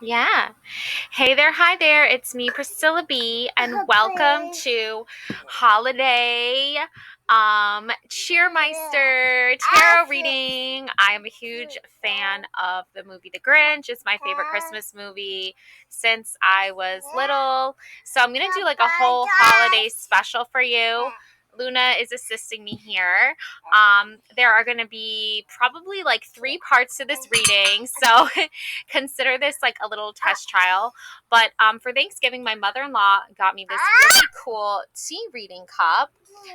Yeah. Hey there, hi there. It's me, Priscilla B, and welcome to Holiday Cheermeister Tarot Reading. I am a huge fan of the movie The Grinch. It's my favorite Christmas movie since I was little. So I'm going to do like a whole holiday special for you. Luna is assisting me here. There are going to be probably like 3 parts to this reading, so consider this like a little test trial. But for Thanksgiving, my mother-in-law got me this really cool tea reading cup.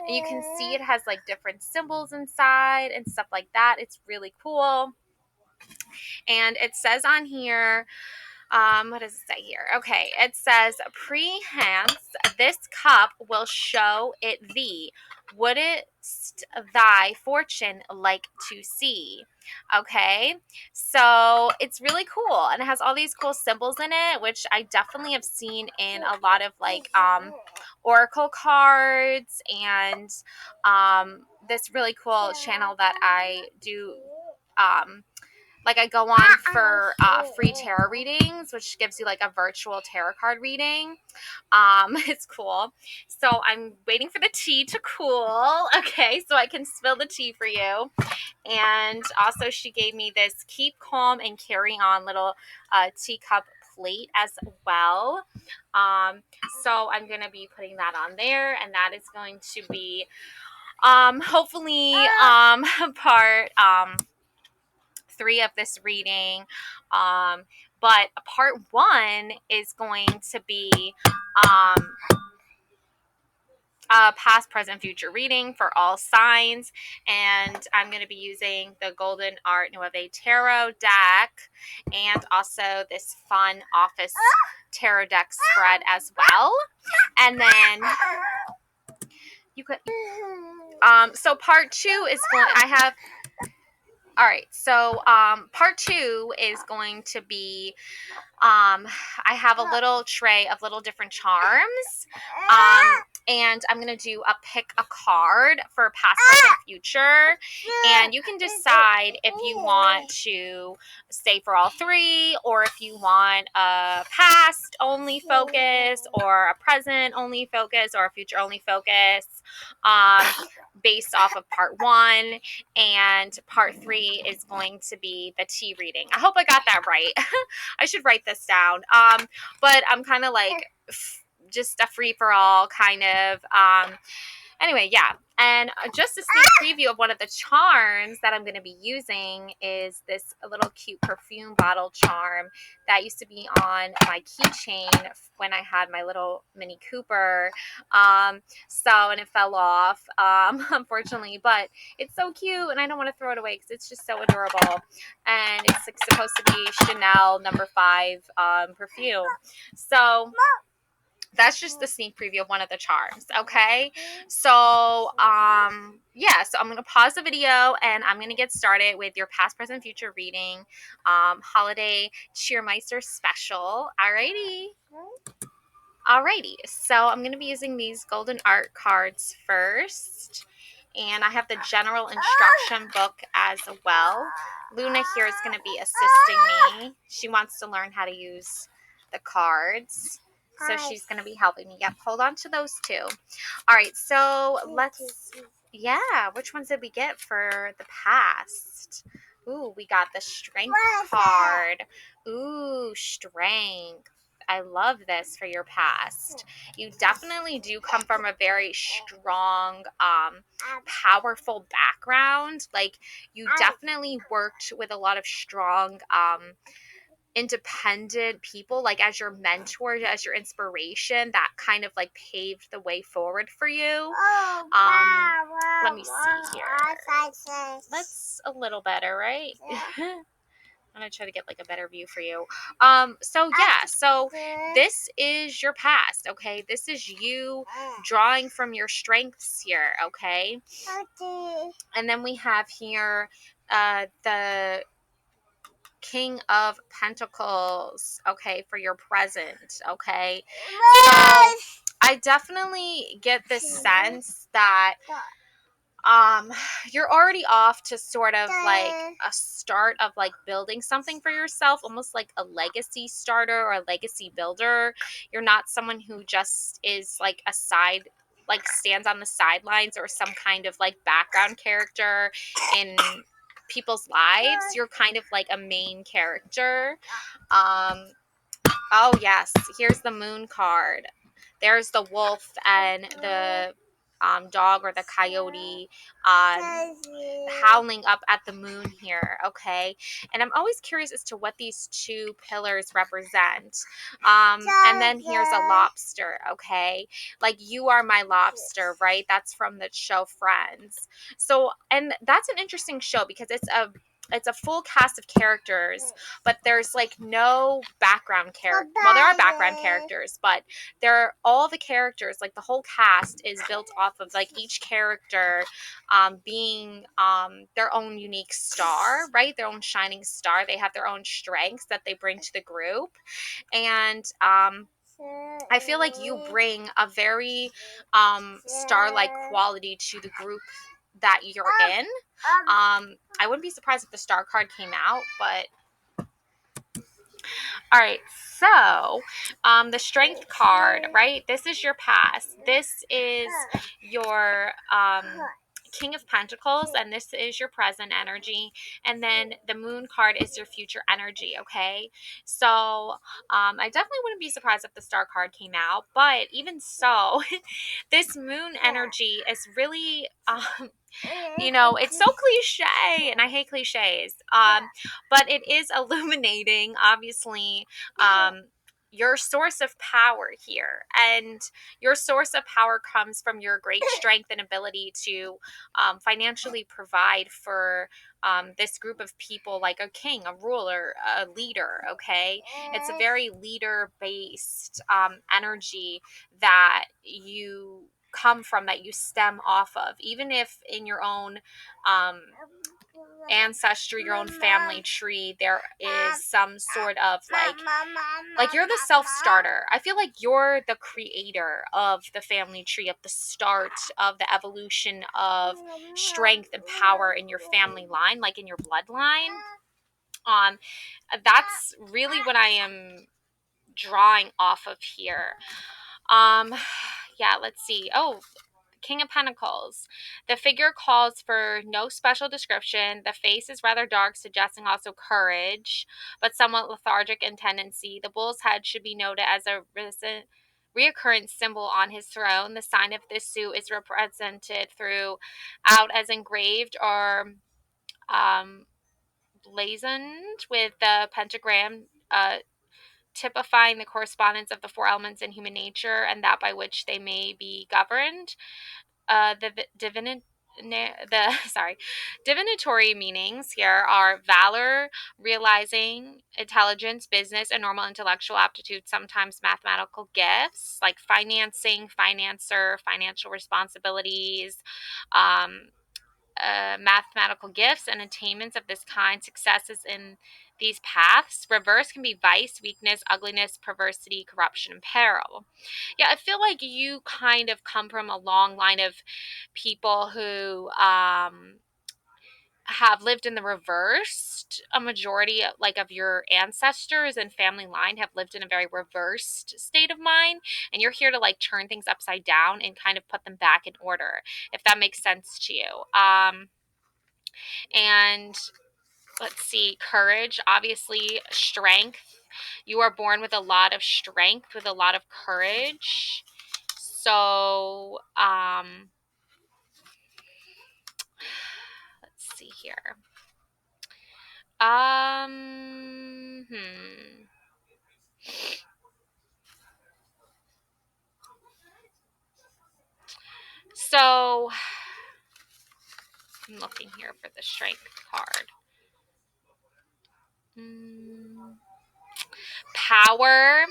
And you can see it has like different symbols inside and stuff like that. It's really cool. And it says on here, what does it say here? Okay, it says, "Prehance, this cup will show it thee. Wouldst thy fortune like to see?" Okay, so it's really cool, and it has all these cool symbols in it, which I definitely have seen in a lot of like oracle cards and this really cool channel that I do. Like I go on for free tarot readings, which gives you like a virtual tarot card reading. It's cool. So I'm waiting for the tea to cool. Okay, so I can spill the tea for you. And also she gave me this keep calm and carry on little teacup plate as well. So I'm going to be putting that on there, and that is going to be hopefully part 3 of this reading. But part 1 is going to be past, present, future reading for all signs. And I'm going to be using the Golden Art Nueve Tarot deck and also this fun office tarot deck spread as well. And then you could so part 2 is going, I have, all right, so part 2 is going to be I have a little tray of little different charms. And I'm going to do a pick a card for past, present, future. And you can decide if you want to stay for all 3, or if you want a past only focus, or a present only focus, or a future only focus, based off of part 1. And part 3 is going to be the tea reading. I hope I got that right. I should write this down. But I'm kind of like just a free for all kind of. Anyway, yeah. And just a sneak preview of one of the charms that I'm going to be using is this little cute perfume bottle charm that used to be on my keychain when I had my little Mini Cooper. And it fell off, unfortunately, but it's so cute, and I don't want to throw it away because it's just so adorable. And it's like supposed to be Chanel No. 5 perfume. So that's just the sneak preview of one of the charms. Okay, so yeah, so I'm gonna pause the video and I'm gonna get started with your past, present, future reading, holiday Cheermeister special. Alrighty, so I'm going to be using these golden art cards first, and I have the general instruction book as well. Luna here is going to be assisting me. She wants to learn how to use the cards, so she's going to be helping me. Yep, hold on to those 2. Alright, so yeah, which ones did we get for the past? Ooh, we got the strength card. Ooh, strength. I love this for your past. You definitely do come from a very strong, powerful background. Like, you definitely worked with a lot of strong, independent people, like as your mentor, as your inspiration, that kind of like paved the way forward for you. Let me see here. That's a little better, right? I'm gonna try to get like a better view for you. So yeah, so this is your past, okay? This is you drawing from your strengths here, okay? And then we have here the King of Pentacles, okay, for your present, okay? So I definitely get this sense that um you're already off to sort of like a start of like building something for yourself, almost like a legacy starter or a legacy builder. You're not someone who just is like a side, like stands on the sidelines or some kind of like background character in people's lives. You're kind of like a main character. um Oh, yes. Here's the moon card. There's the wolf and the dog or the coyote howling up at the moon here, okay? And I'm always curious as to what these two pillars represent. And then here's a lobster, okay? Like, you are my lobster, right? That's from the show Friends. So, and that's an interesting show because it's a full cast of characters, but there's like no background character. Well, there are background characters, but they're all the characters, like the whole cast is built off of like each character being their own unique star, right? Their own shining star. They have their own strengths that they bring to the group. And I feel like you bring a very star-like quality to the group that you're in. I wouldn't be surprised if the star card came out, but all right. So, the strength card, right? This is your past. This is your King of Pentacles, and this is your present energy. And then the Moon card is your future energy. Okay. So, I definitely wouldn't be surprised if the Star card came out, but even so, this Moon energy is really it's so cliche, and I hate cliches. But it is illuminating, obviously, your source of power here. And your source of power comes from your great strength and ability to financially provide for this group of people, like a king, a ruler, a leader, okay? It's a very leader based energy that you come from, that you stem off of, even if in your own ancestry, your own family tree, there is some sort of like you're the self-starter. I feel like you're the creator of the family tree, of the start of the evolution of strength and power in your family line, like in your bloodline. um that's really what I am drawing off of here. um yeah, let's see. Oh, King of Pentacles. The figure calls for no special description. The face is rather dark, suggesting also courage, but somewhat lethargic in tendency. The bull's head should be noted as a reoccurring symbol on his throne. The sign of this suit is represented throughout as engraved or um, blazoned with the pentagram, typifying the correspondence of the four elements in human nature and that by which they may be governed. The sorry, divinatory meanings here are valor, realizing, intelligence, business, and normal intellectual aptitude, sometimes mathematical gifts like financing, financer, financial responsibilities, um, mathematical gifts and attainments of this kind, successes in these paths. Reverse can be vice, weakness, ugliness, perversity, corruption, and peril. Yeah, I feel like you kind of come from a long line of people who have lived in the reversed. A majority like of your ancestors and family line have lived in a very reversed state of mind, and you're here to like turn things upside down and kind of put them back in order, if that makes sense to you. And let's see, courage, obviously, strength. You are born with a lot of strength, with a lot of courage. So, let's see here. Um, hmm. So, I'm looking here for the strength card. Power,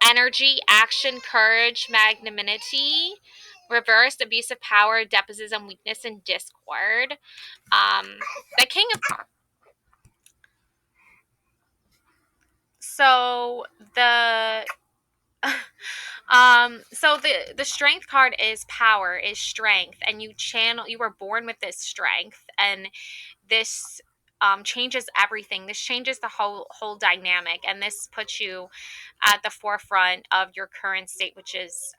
energy, action, courage, magnanimity. Reversed, abuse of power, despotism, weakness, and discord. The King of So the So the strength card is power, is strength, and you were born with this strength, and this changes everything. This changes the whole dynamic, and this puts you at the forefront of your current state, which is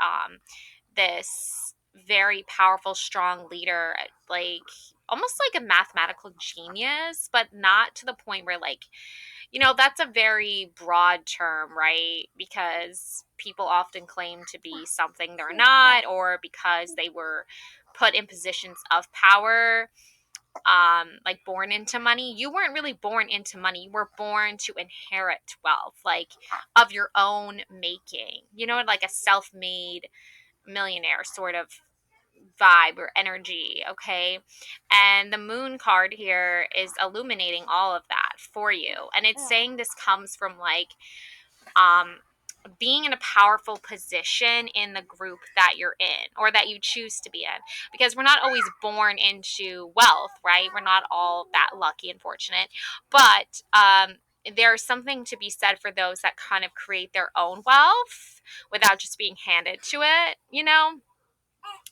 this very powerful, strong leader, like almost like a mathematical genius, but not to the point where like that's a very broad term, right? Because people often claim to be something they're not, or because they were put in positions of power, like born into money. You weren't really born into money. You were born to inherit wealth, like of your own making. Like a self-made millionaire sort of vibe or energy, okay? And the moon card here is illuminating all of that for you. And it's saying this comes from like um being in a powerful position in the group that you're in or that you choose to be in, because we're not always born into wealth, right? We're not all that lucky and fortunate, but there's something to be said for those that kind of create their own wealth without just being handed to it.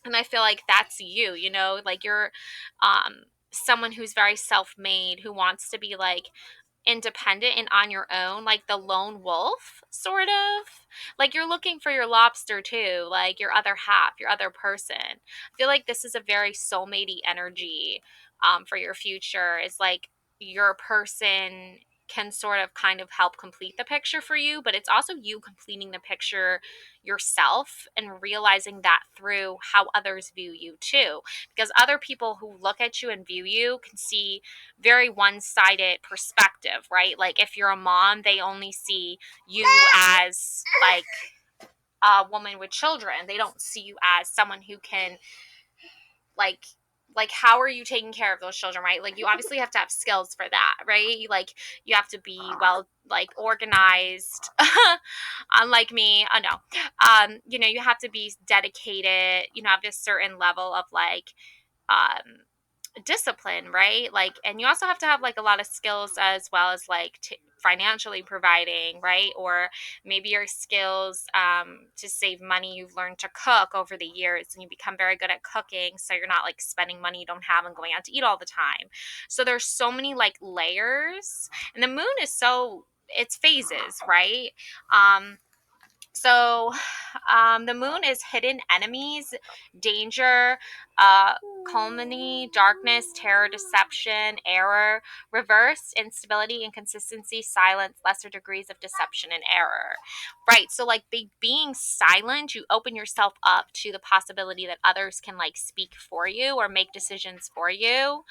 And I feel like that's you, like you're someone who's very self-made, who wants to be like independent and on your own, like the lone wolf, sort of. Like you're looking for your lobster too, like your other half, your other person. I feel like this is a very soulmatey energy for your future. Is like your person can sort of kind of help complete the picture for you, but it's also you completing the picture yourself and realizing that through how others view you too. Because other people who look at you and view you can see very one-sided perspective, right? Like if you're a mom, they only see you as like a woman with children. They don't see you as someone who can like how are you taking care of those children, right? Like you obviously have to have skills for that, right? You have to be well like organized. Unlike me, oh no. You have to be dedicated, have this certain level of like um discipline, right? Like, and you also have to have like a lot of skills as well as like financially providing, right? Or maybe your skills to save money. You've learned to cook over the years and you become very good at cooking, so you're not like spending money you don't have and going out to eat all the time. So there's so many like layers, and the moon is so it's phases, right? um the moon is hidden enemies, danger, uh, calumny, darkness, terror, deception, error, reverse, instability, inconsistency, silence, lesser degrees of deception and error. Right. So, like, being silent, you open yourself up to the possibility that others can, like, speak for you or make decisions for you.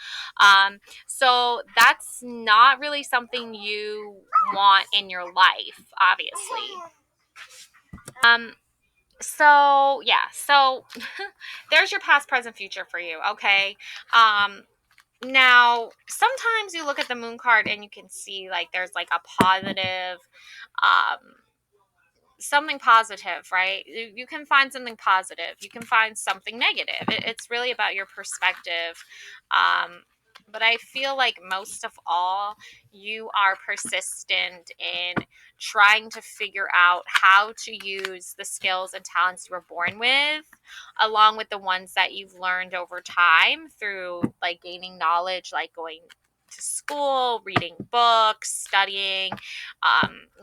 So, that's not really something you want in your life, obviously. Um, so there's your past, present, future for you, okay? Um, Now sometimes you look at the moon card and you can see like there's like a positive um something positive, right? You can find something positive. You can find something negative. It's really about your perspective. But I feel like most of all, you are persistent in trying to figure out how to use the skills and talents you were born with, along with the ones that you've learned over time through like gaining knowledge, like going to school, reading books, studying,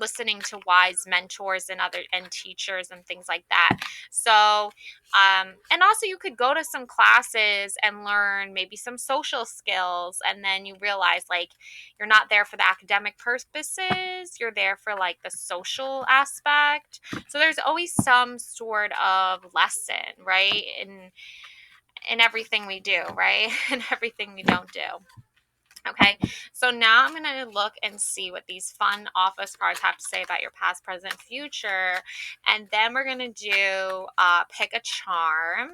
listening to wise mentors and teachers and things like that. So, and also you could go to some classes and learn maybe some social skills, and then you realize like you're not there for the academic purposes. You're there for like the social aspect. So there's always some sort of lesson, right? In everything we do, right? And everything we don't do. Okay, so now I'm going to look and see what these fun office cards have to say about your past, present, future. And then we're going to do pick a charm.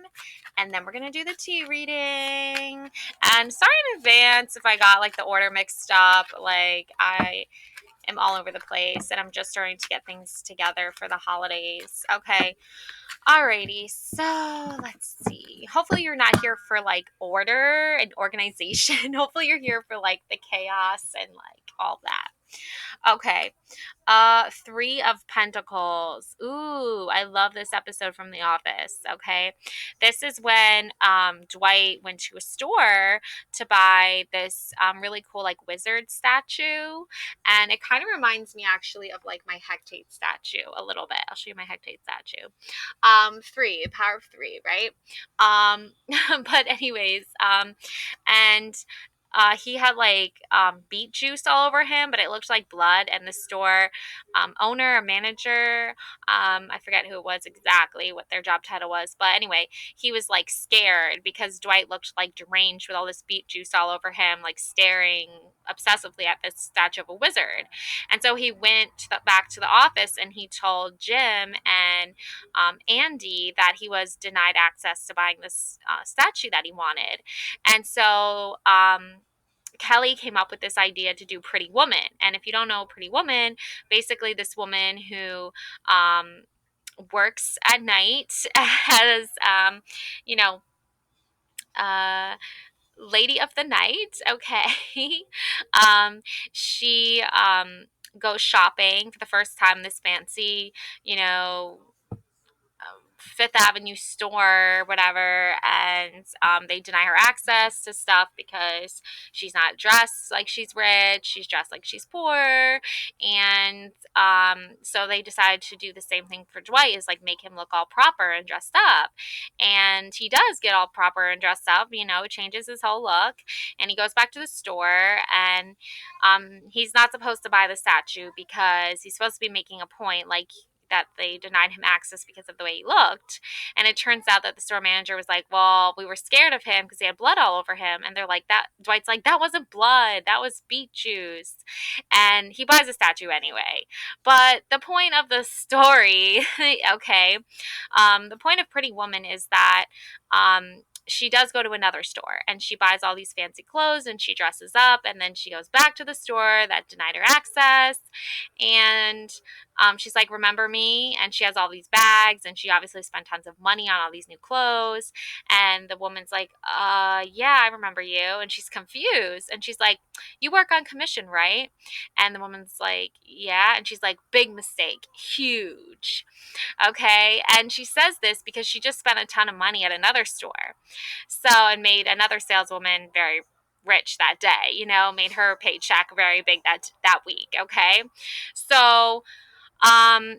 And then we're going to do the tea reading. And sorry in advance if I got like the order mixed up. Like I am all over the place and I'm just starting to get things together for the holidays. Okay. Alrighty, so let's see. Hopefully, you're not here for like order and organization. Hopefully, you're here for like the chaos and like all that. Okay. Three of Pentacles. Ooh, I love this episode from The Office. Okay. This is when Dwight went to a store to buy this really cool like wizard statue. And it kind of reminds me actually of like my Hecate statue a little bit. I'll show you my Hecate statue. Three, power of three, right? Um, but anyways, and he had like beet juice all over him, but it looked like blood. And the store owner or manager, I forget who it was exactly, what their job title was, but anyway, he was like scared because Dwight looked like deranged with all this beet juice all over him, like staring obsessively at this statue of a wizard. And so he went back to the office and he told Jim and Andy that he was denied access to buying this statue that he wanted. And so Kelly came up with this idea to do Pretty Woman. And if you don't know Pretty Woman, basically this woman who um, works at night as, you know, uh, lady of the night. Okay. um, she goes shopping for the first time, this fancy, you know, Fifth Avenue store, whatever, and they deny her access to stuff because she's not dressed like she's rich, she's dressed like she's poor, and so they decide to do the same thing for Dwight, is like make him look all proper and dressed up, and he does get all proper and dressed up, changes his whole look, and he goes back to the store, and he's not supposed to buy the statue because he's supposed to be making a point, like that they denied him access because of the way he looked. And it turns out that the store manager was like, well, we were scared of him because he had blood all over him. And they're like, that Dwight's like, that wasn't blood, that was beet juice. And he buys a statue anyway. But the point of the story, okay, the point of Pretty Woman is that she does go to another store and she buys all these fancy clothes and she dresses up, and then she goes back to the store that denied her access, and she's like, remember me? And she has all these bags, and she obviously spent tons of money on all these new clothes. And the woman's like, yeah, I remember you. And she's confused. And she's like, you work on commission, right? And the woman's like, yeah. And she's like, big mistake, huge. Okay. And she says this because she just spent a ton of money at another store. So, and made another saleswoman very rich that day, made her paycheck very big that week. Okay. So, um,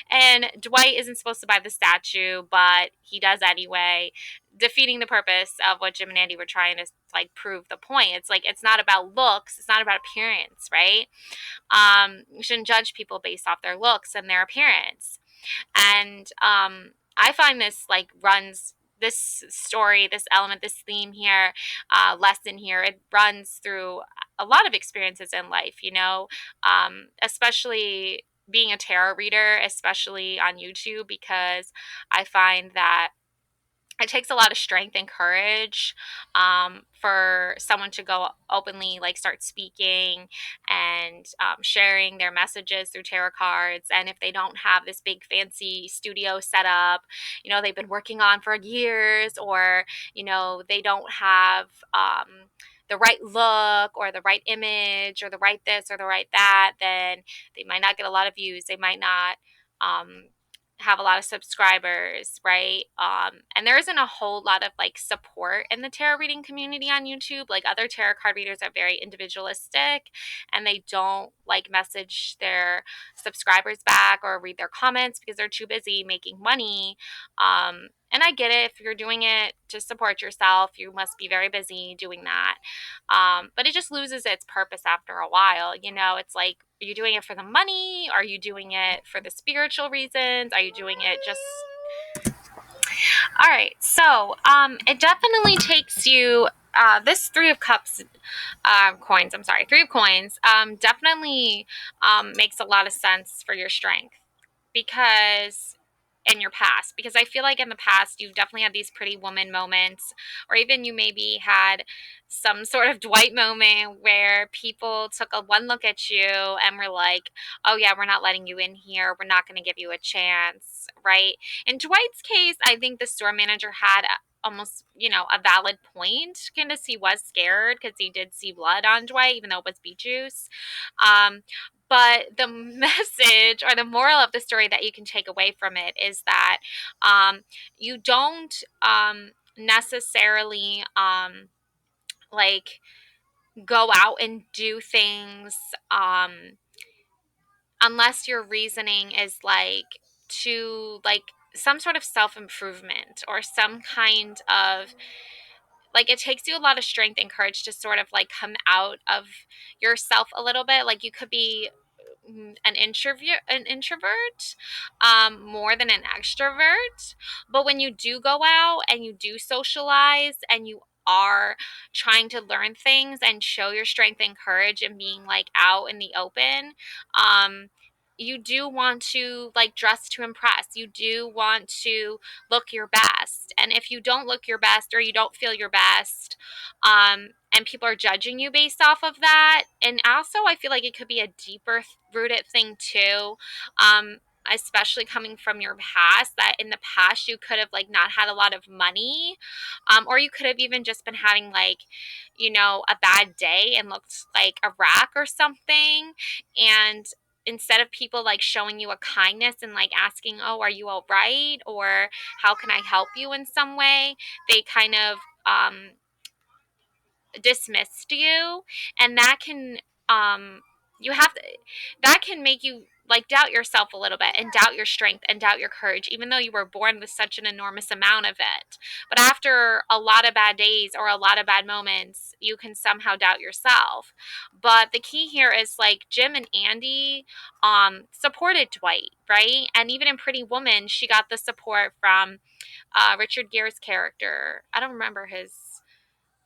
and Dwight isn't supposed to buy the statue, but he does anyway, defeating the purpose of what Jim and Andy were trying to like prove the point. It's like it's not about looks, it's not about appearance, right? You shouldn't judge people based off their looks and their appearance. And I find this like runs this story, this element, this theme here, lesson here, it runs through a lot of experiences in life, especially being a tarot reader, especially on YouTube, because I find that it takes a lot of strength and courage for someone to go openly like start speaking and sharing their messages through tarot cards. And if they don't have this big fancy studio set up, they've been working on for years, or they don't have the right look or the right image or the right this or the right that, then they might not get a lot of views, they might not um, have a lot of subscribers, right? And there isn't a whole lot of like support in the tarot reading community on YouTube. Like other tarot card readers are very individualistic and they don't like message their subscribers back or read their comments because they're too busy making money. And I get it. If you're doing it to support yourself, you must be very busy doing that. But it just loses its purpose after a while. It's like, are you doing it for the money? Are you doing it for the spiritual reasons? Are you doing it just... All right. So it definitely takes you... this Three of Cups coins, I'm sorry, Three of Coins definitely makes a lot of sense for your strength, because in your past, because I feel like in the past you've definitely had these Pretty Woman moments, or even you maybe had some sort of Dwight moment where people took a one look at you and were like, oh yeah, we're not letting you in here, we're not going to give you a chance, right? In Dwight's case, I think the store manager had almost, a valid point. Candace, he was scared because he did see blood on Dwight, even though it was beet juice. Um, but the message or the moral of the story that you can take away from it is that you don't necessarily like go out and do things unless your reasoning is like to like some sort of self improvement or some kind of like it takes you a lot of strength and courage to sort of like come out of yourself a little bit. Like you could be an introvert more than an extrovert, but when you do go out and you do socialize and you are trying to learn things and show your strength and courage and being like out in the open, you do want to like dress to impress. You do want to look your best. And if you don't look your best or you don't feel your best, and people are judging you based off of that, and also I feel like it could be a deeper rooted thing too. Especially coming from your past, that in the past you could have like not had a lot of money, or you could have even just been having like a bad day and looked like a wreck or something, and instead of people like showing you a kindness and like asking, oh, are you all right, or how can I help you in some way, they kind of dismissed you. And that can you have to, that can make you like doubt yourself a little bit and doubt your strength and doubt your courage, even though you were born with such an enormous amount of it. But after a lot of bad days or a lot of bad moments, you can somehow doubt yourself. But the key here is like Jim and Andy supported Dwight, right? And even in Pretty Woman, she got the support from Richard Gere's character. I don't remember his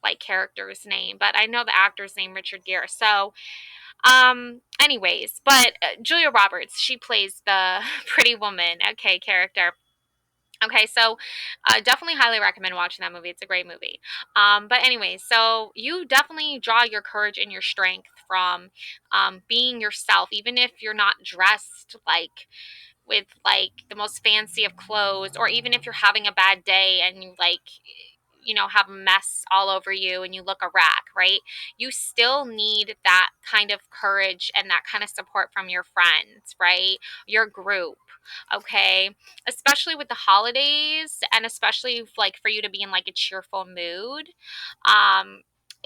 like character's name, but I know the actor's name, Richard Gere. So, anyways, but Julia Roberts, she plays the Pretty Woman, okay, character. Okay, so definitely highly recommend watching that movie. It's a great movie. But anyway, so you definitely draw your courage and your strength from being yourself, even if you're not dressed like with like the most fancy of clothes, or even if you're having a bad day and you like have a mess all over you and you look a wreck, right? You still need that kind of courage and that kind of support from your friends, right? Your group, okay? Especially with the holidays, and especially like for you to be in like a cheerful mood.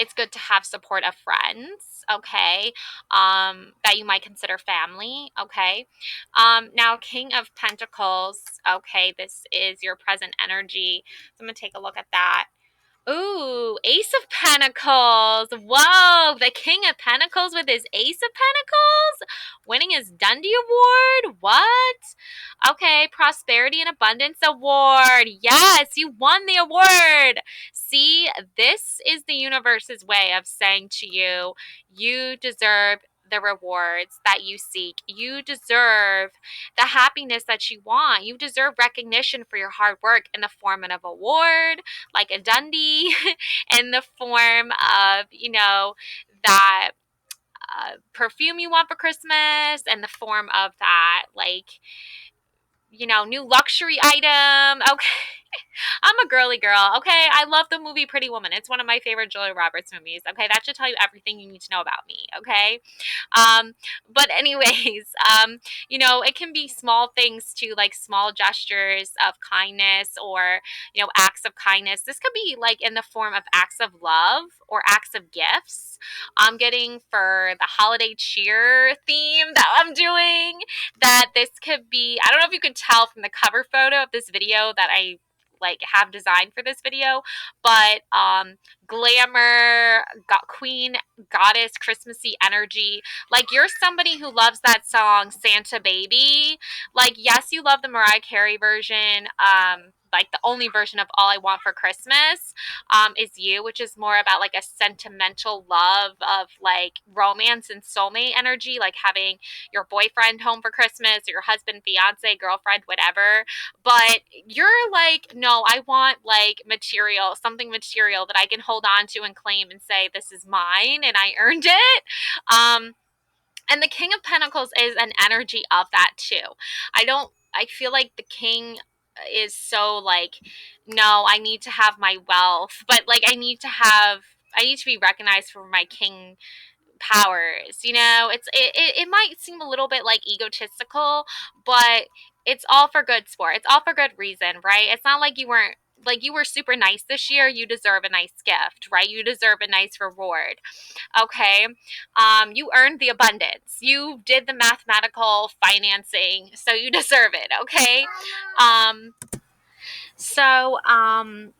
It's good to have support of friends, okay? That you might consider family, okay? Now, King of Pentacles, okay, this is your present energy. So I'm going to take a look at that. Ooh, Ace of Pentacles. Whoa, the King of Pentacles with his Ace of Pentacles winning his Dundee Award. What? Okay, Prosperity and Abundance Award. Yes, you won the award. See, this is the universe's way of saying to you, you deserve the rewards that you seek. You deserve the happiness that you want. You deserve recognition for your hard work in the form of an award, like a Dundee, in the form of, that perfume you want for Christmas, and the form of that, like, new luxury item. Okay. I'm a girly girl, okay? I love the movie Pretty Woman. It's one of my favorite Julia Roberts movies, okay? That should tell you everything you need to know about me, okay? Um, but anyways, it can be small things too, like small gestures of kindness, or, acts of kindness. This could be like in the form of acts of love or acts of gifts. I'm getting for the holiday cheer theme that I'm doing, that this could be, I don't know if you could tell from the cover photo of this video that I like have designed for this video, but glamour, queen, goddess, Christmassy energy. Like, you're somebody who loves that song Santa Baby. Like, yes, you love the Mariah Carey version, like the only version of All I Want for Christmas is You, which is more about like a sentimental love of like romance and soulmate energy, like having your boyfriend home for Christmas, or your husband, fiance, girlfriend, whatever. But you're like, no, I want like material, something material that I can hold on to and claim and say, this is mine and I earned it. And the King of Pentacles is an energy of that too. I feel like the King is so like, no, I need to have my wealth, but like I need to be recognized for my king powers. It might seem a little bit like egotistical, but it's all for good sport. It's all for good reason, right? It's not like you were super nice this year, you deserve a nice gift, right? You deserve a nice reward. Okay. You earned the abundance. You did the mathematical financing, so you deserve it, okay? Um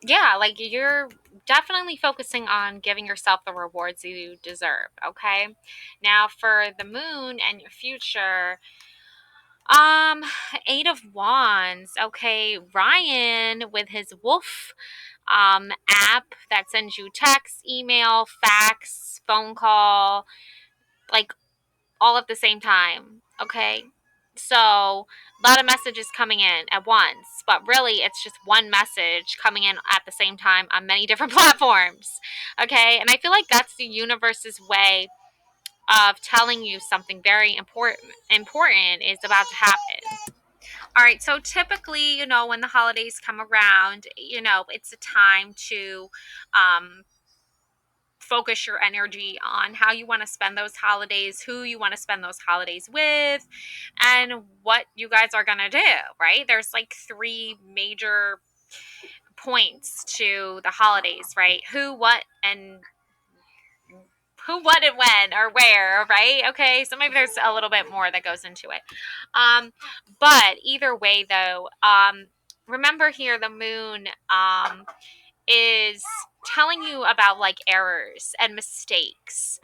yeah, like you're definitely focusing on giving yourself the rewards you deserve, okay? Now for the moon and your future, um, Eight of Wands. Okay, Ryan with his wolf app that sends you text, email, fax, phone call, like all at the same time. Okay. So, a lot of messages coming in at once, but really it's just one message coming in at the same time on many different platforms. Okay. And I feel like that's the universe's way of telling you something very important is about to happen. All right, so typically, when the holidays come around, it's a time to um, focus your energy on how you want to spend those holidays, who you want to spend those holidays with, and what you guys are going to do, right? There's like three major points to the holidays, right? Who, what, and when, or where, right? Okay, so maybe there's a little bit more that goes into it. But either way, though, remember here the moon is telling you about like errors and mistakes.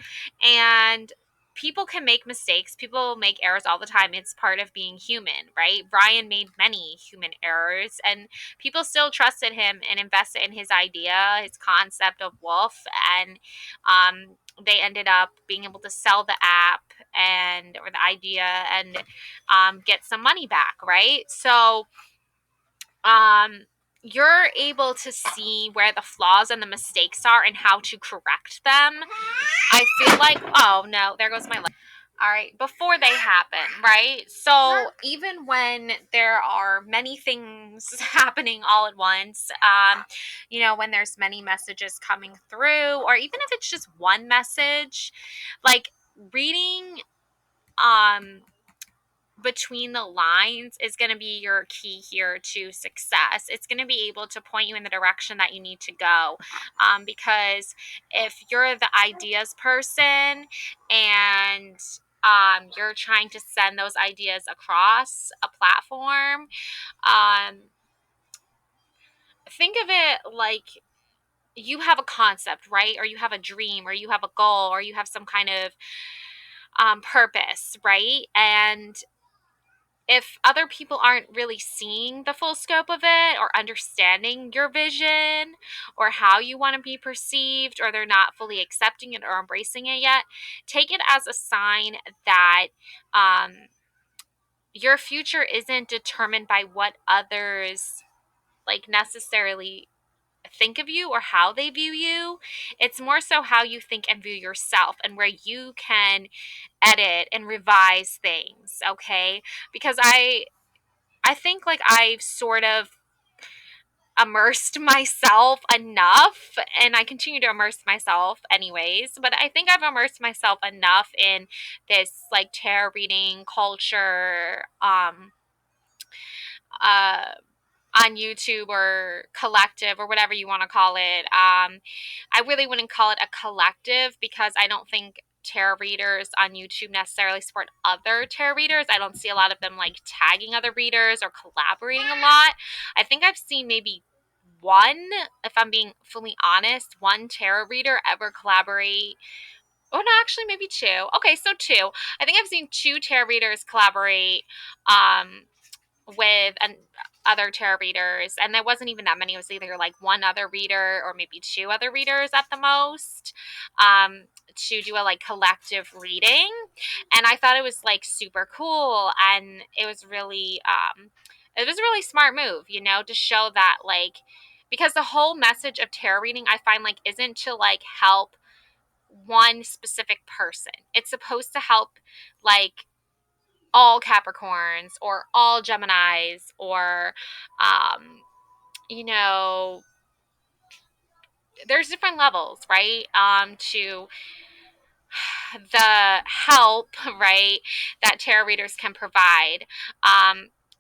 And people can make mistakes. People make errors all the time. It's part of being human, right? Ryan made many human errors and people still trusted him and invested in his idea, his concept of wolf. And they ended up being able to sell the app or the idea and get some money back, right? So um you're able to see where the flaws and the mistakes are and how to correct them. I feel like, oh no, there goes my light. All right, before they happen, right? So even when there are many things happening all at once, when there's many messages coming through, or even if it's just one message, like reading um between the lines is going to be your key here to success. It's going to be able to point you in the direction that you need to go. Because if you're the ideas person and you're trying to send those ideas across a platform, um, think of it like you have a concept, right? Or you have a dream, or you have a goal, or you have some kind of purpose, right? And if other people aren't really seeing the full scope of it or understanding your vision or how you want to be perceived, or they're not fully accepting it or embracing it yet, take it as a sign that um, your future isn't determined by what others like necessarily think of you or how they view you. It's more so how you think and view yourself and where you can edit and revise things, okay? Because I think like I've sort of immersed myself enough, and I continue to immerse myself anyways, but I think I've immersed myself enough in this like tarot reading culture uh on YouTube or collective or whatever you want to call it. I really wouldn't call it a collective because I don't think tarot readers on YouTube necessarily support other tarot readers. I don't see a lot of them like tagging other readers or collaborating a lot. I think I've seen maybe one, if I'm being fully honest, one tarot reader ever collaborate. Oh no, actually maybe two. Okay, so two. I think I've seen two tarot readers collaborate um with other tarot readers, and there wasn't even that many. It was either like one other reader or maybe two other readers at the most, to do a like collective reading. And I thought it was like super cool, and it was a really smart move, to show that like, because the whole message of tarot reading I find like isn't to like help one specific person. It's supposed to help like all Capricorns or all Geminis or, um, you know, there's different levels, right? To the help, right, that tarot readers can provide.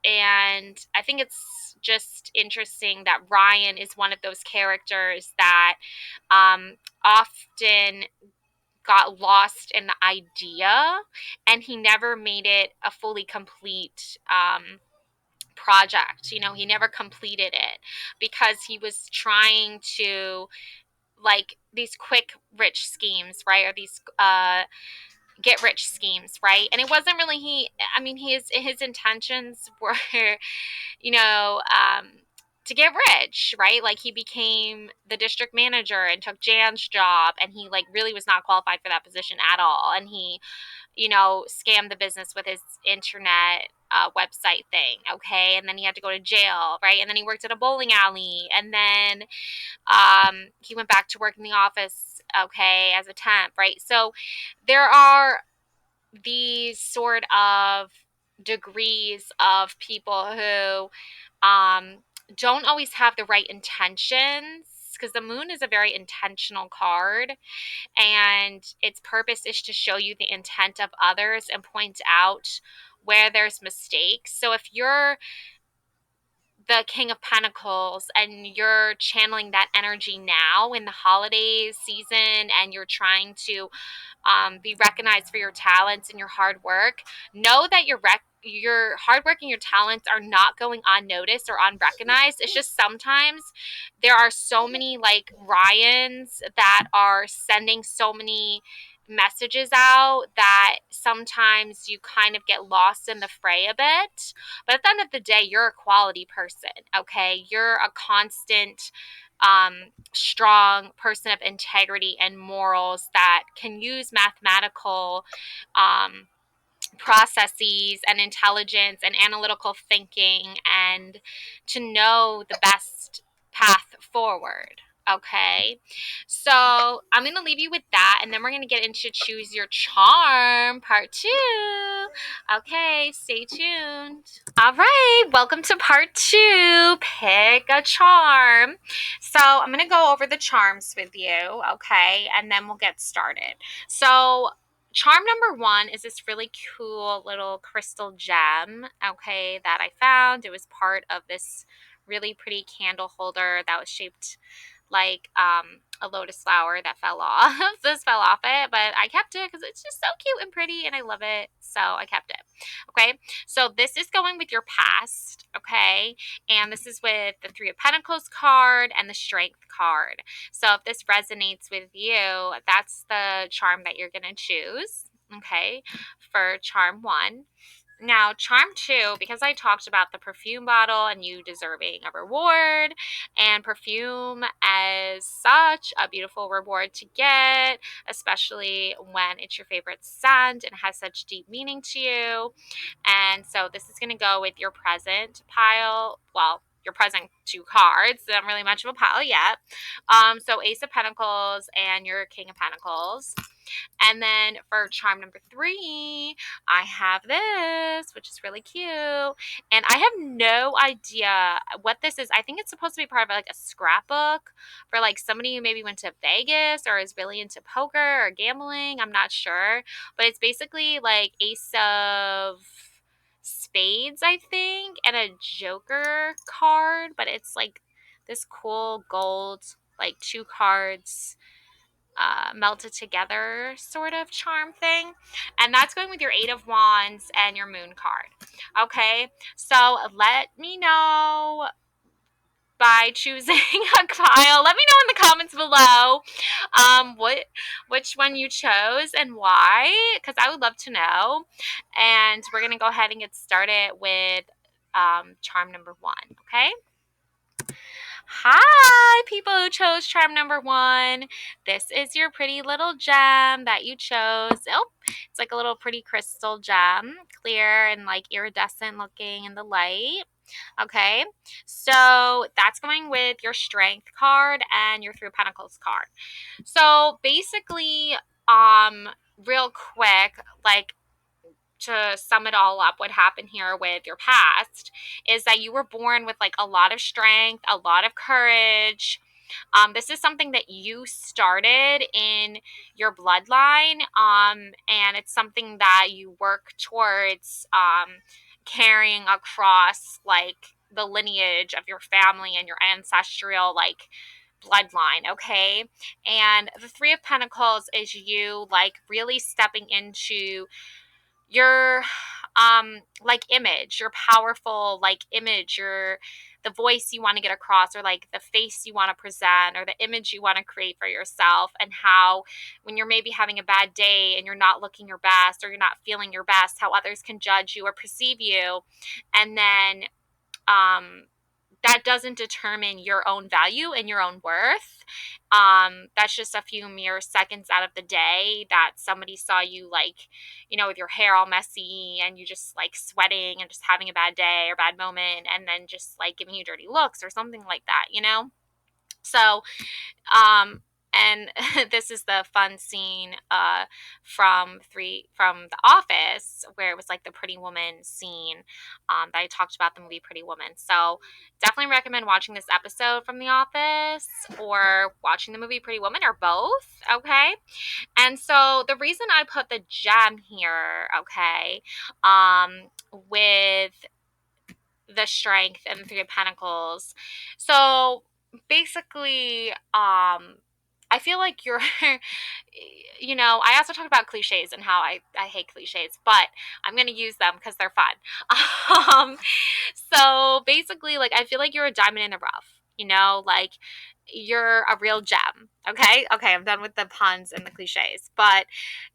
And I think it's just interesting that Ryan is one of those characters that often got lost in the idea and he never made it a fully complete project. You know, he never completed it because he was trying to, like, these quick rich schemes, right, or these get rich schemes, right? And it wasn't really I mean, his intentions were you know, to get rich, right? Like, he became the district manager and took Jan's job, and he, like, really was not qualified for that position at all. And he, you know, scammed the business with his internet website thing, okay? And then he had to go to jail, right? And then he worked at a bowling alley, and then he went back to work in the office, okay, as a temp, right? So there are these sort of degrees of people who don't always have the right intentions, because the moon is a very intentional card and its purpose is to show you the intent of others and point out where there's mistakes. So if you're the King of Pentacles and you're channeling that energy now in the holidays season and you're trying to be recognized for your talents and your hard work, know that your hard work and your talents are not going unnoticed or unrecognized. It's just sometimes there are so many, like, Ryans that are sending so many messages out that sometimes you kind of get lost in the fray a bit. But at the end of the day, you're a quality person, okay? You're a constant strong person of integrity and morals that can use mathematical um, processes and intelligence and analytical thinking and to know the best path forward. Okay, so I'm going to leave you with that, and then we're going to get into Choose Your Charm Part 2. Okay, stay tuned. All right, welcome to Part 2. Pick a charm. So I'm going to go over the charms with you, okay, and then we'll get started. So charm number 1 is this really cool little crystal gem, okay, that I found. It was part of this really pretty candle holder that was shaped like a lotus flower that fell off. This fell off it, but I kept it because it's just so cute and pretty and I love it. So I kept it. Okay. So this is going with your past. Okay. And this is with the Three of Pentacles card and the Strength card. So if this resonates with you, that's the charm that you're going to choose. Okay. For charm 1. Now, charm 2, because I talked about the perfume bottle and you deserving a reward, and perfume as such a beautiful reward to get, especially when it's your favorite scent and has such deep meaning to you. And so this is going to go with your present pile. Well, your present 2 cards. Not really much of a pile yet. So Ace of Pentacles and your King of Pentacles. And then for charm number 3, I have this, which is really cute. And I have no idea what this is. I think it's supposed to be part of like a scrapbook for like somebody who maybe went to Vegas or is really into poker or gambling. I'm not sure. But it's basically like Ace of Spades, I think, and a Joker card. But it's like this cool gold, like 2 cards melted together sort of charm thing. And that's going with your 8 of Wands and your Moon card. Okay, so let me know by choosing a pile. Let me know in the comments below which one you chose and why, because I would love to know. And we're going to go ahead and get started with charm number 1. Okay. Hi, people who chose charm number 1. This is your pretty little gem that you chose. Oh, it's like a little pretty crystal gem, clear and like iridescent looking in the light. Okay, so that's going with your Strength card and your Three of Pentacles card. So basically, real quick, like, to sum it all up, what happened here with your past is that you were born with like a lot of strength, a lot of courage. This is something that you started in your bloodline, and it's something that you work towards carrying across like the lineage of your family and your ancestral like bloodline, okay? And the Three of Pentacles is you like really stepping into your like image, your powerful like image, your the voice you want to get across, or like the face you want to present, or the image you want to create for yourself, and how when you're maybe having a bad day and you're not looking your best or you're not feeling your best, how others can judge you or perceive you. And then um that doesn't determine your own value and your own worth. That's just a few mere seconds out of the day that somebody saw you like, with your hair all messy and you just like sweating and just having a bad day or bad moment, and then just like giving you dirty looks or something like that. So um, and this is the fun scene from The Office, where it was like the Pretty Woman scene that I talked about, the movie Pretty Woman. So definitely recommend watching this episode from The Office or watching the movie Pretty Woman, or both. Okay. And so the reason I put the gem here, okay, with the strength and the Three of Pentacles. So basically, I feel like you're, I also talk about cliches and how I hate cliches, but I'm going to use them because they're fun. Um, so basically, like, I feel like you're a diamond in the rough, like you're a real gem. Okay. Okay. I'm done with the puns and the cliches, but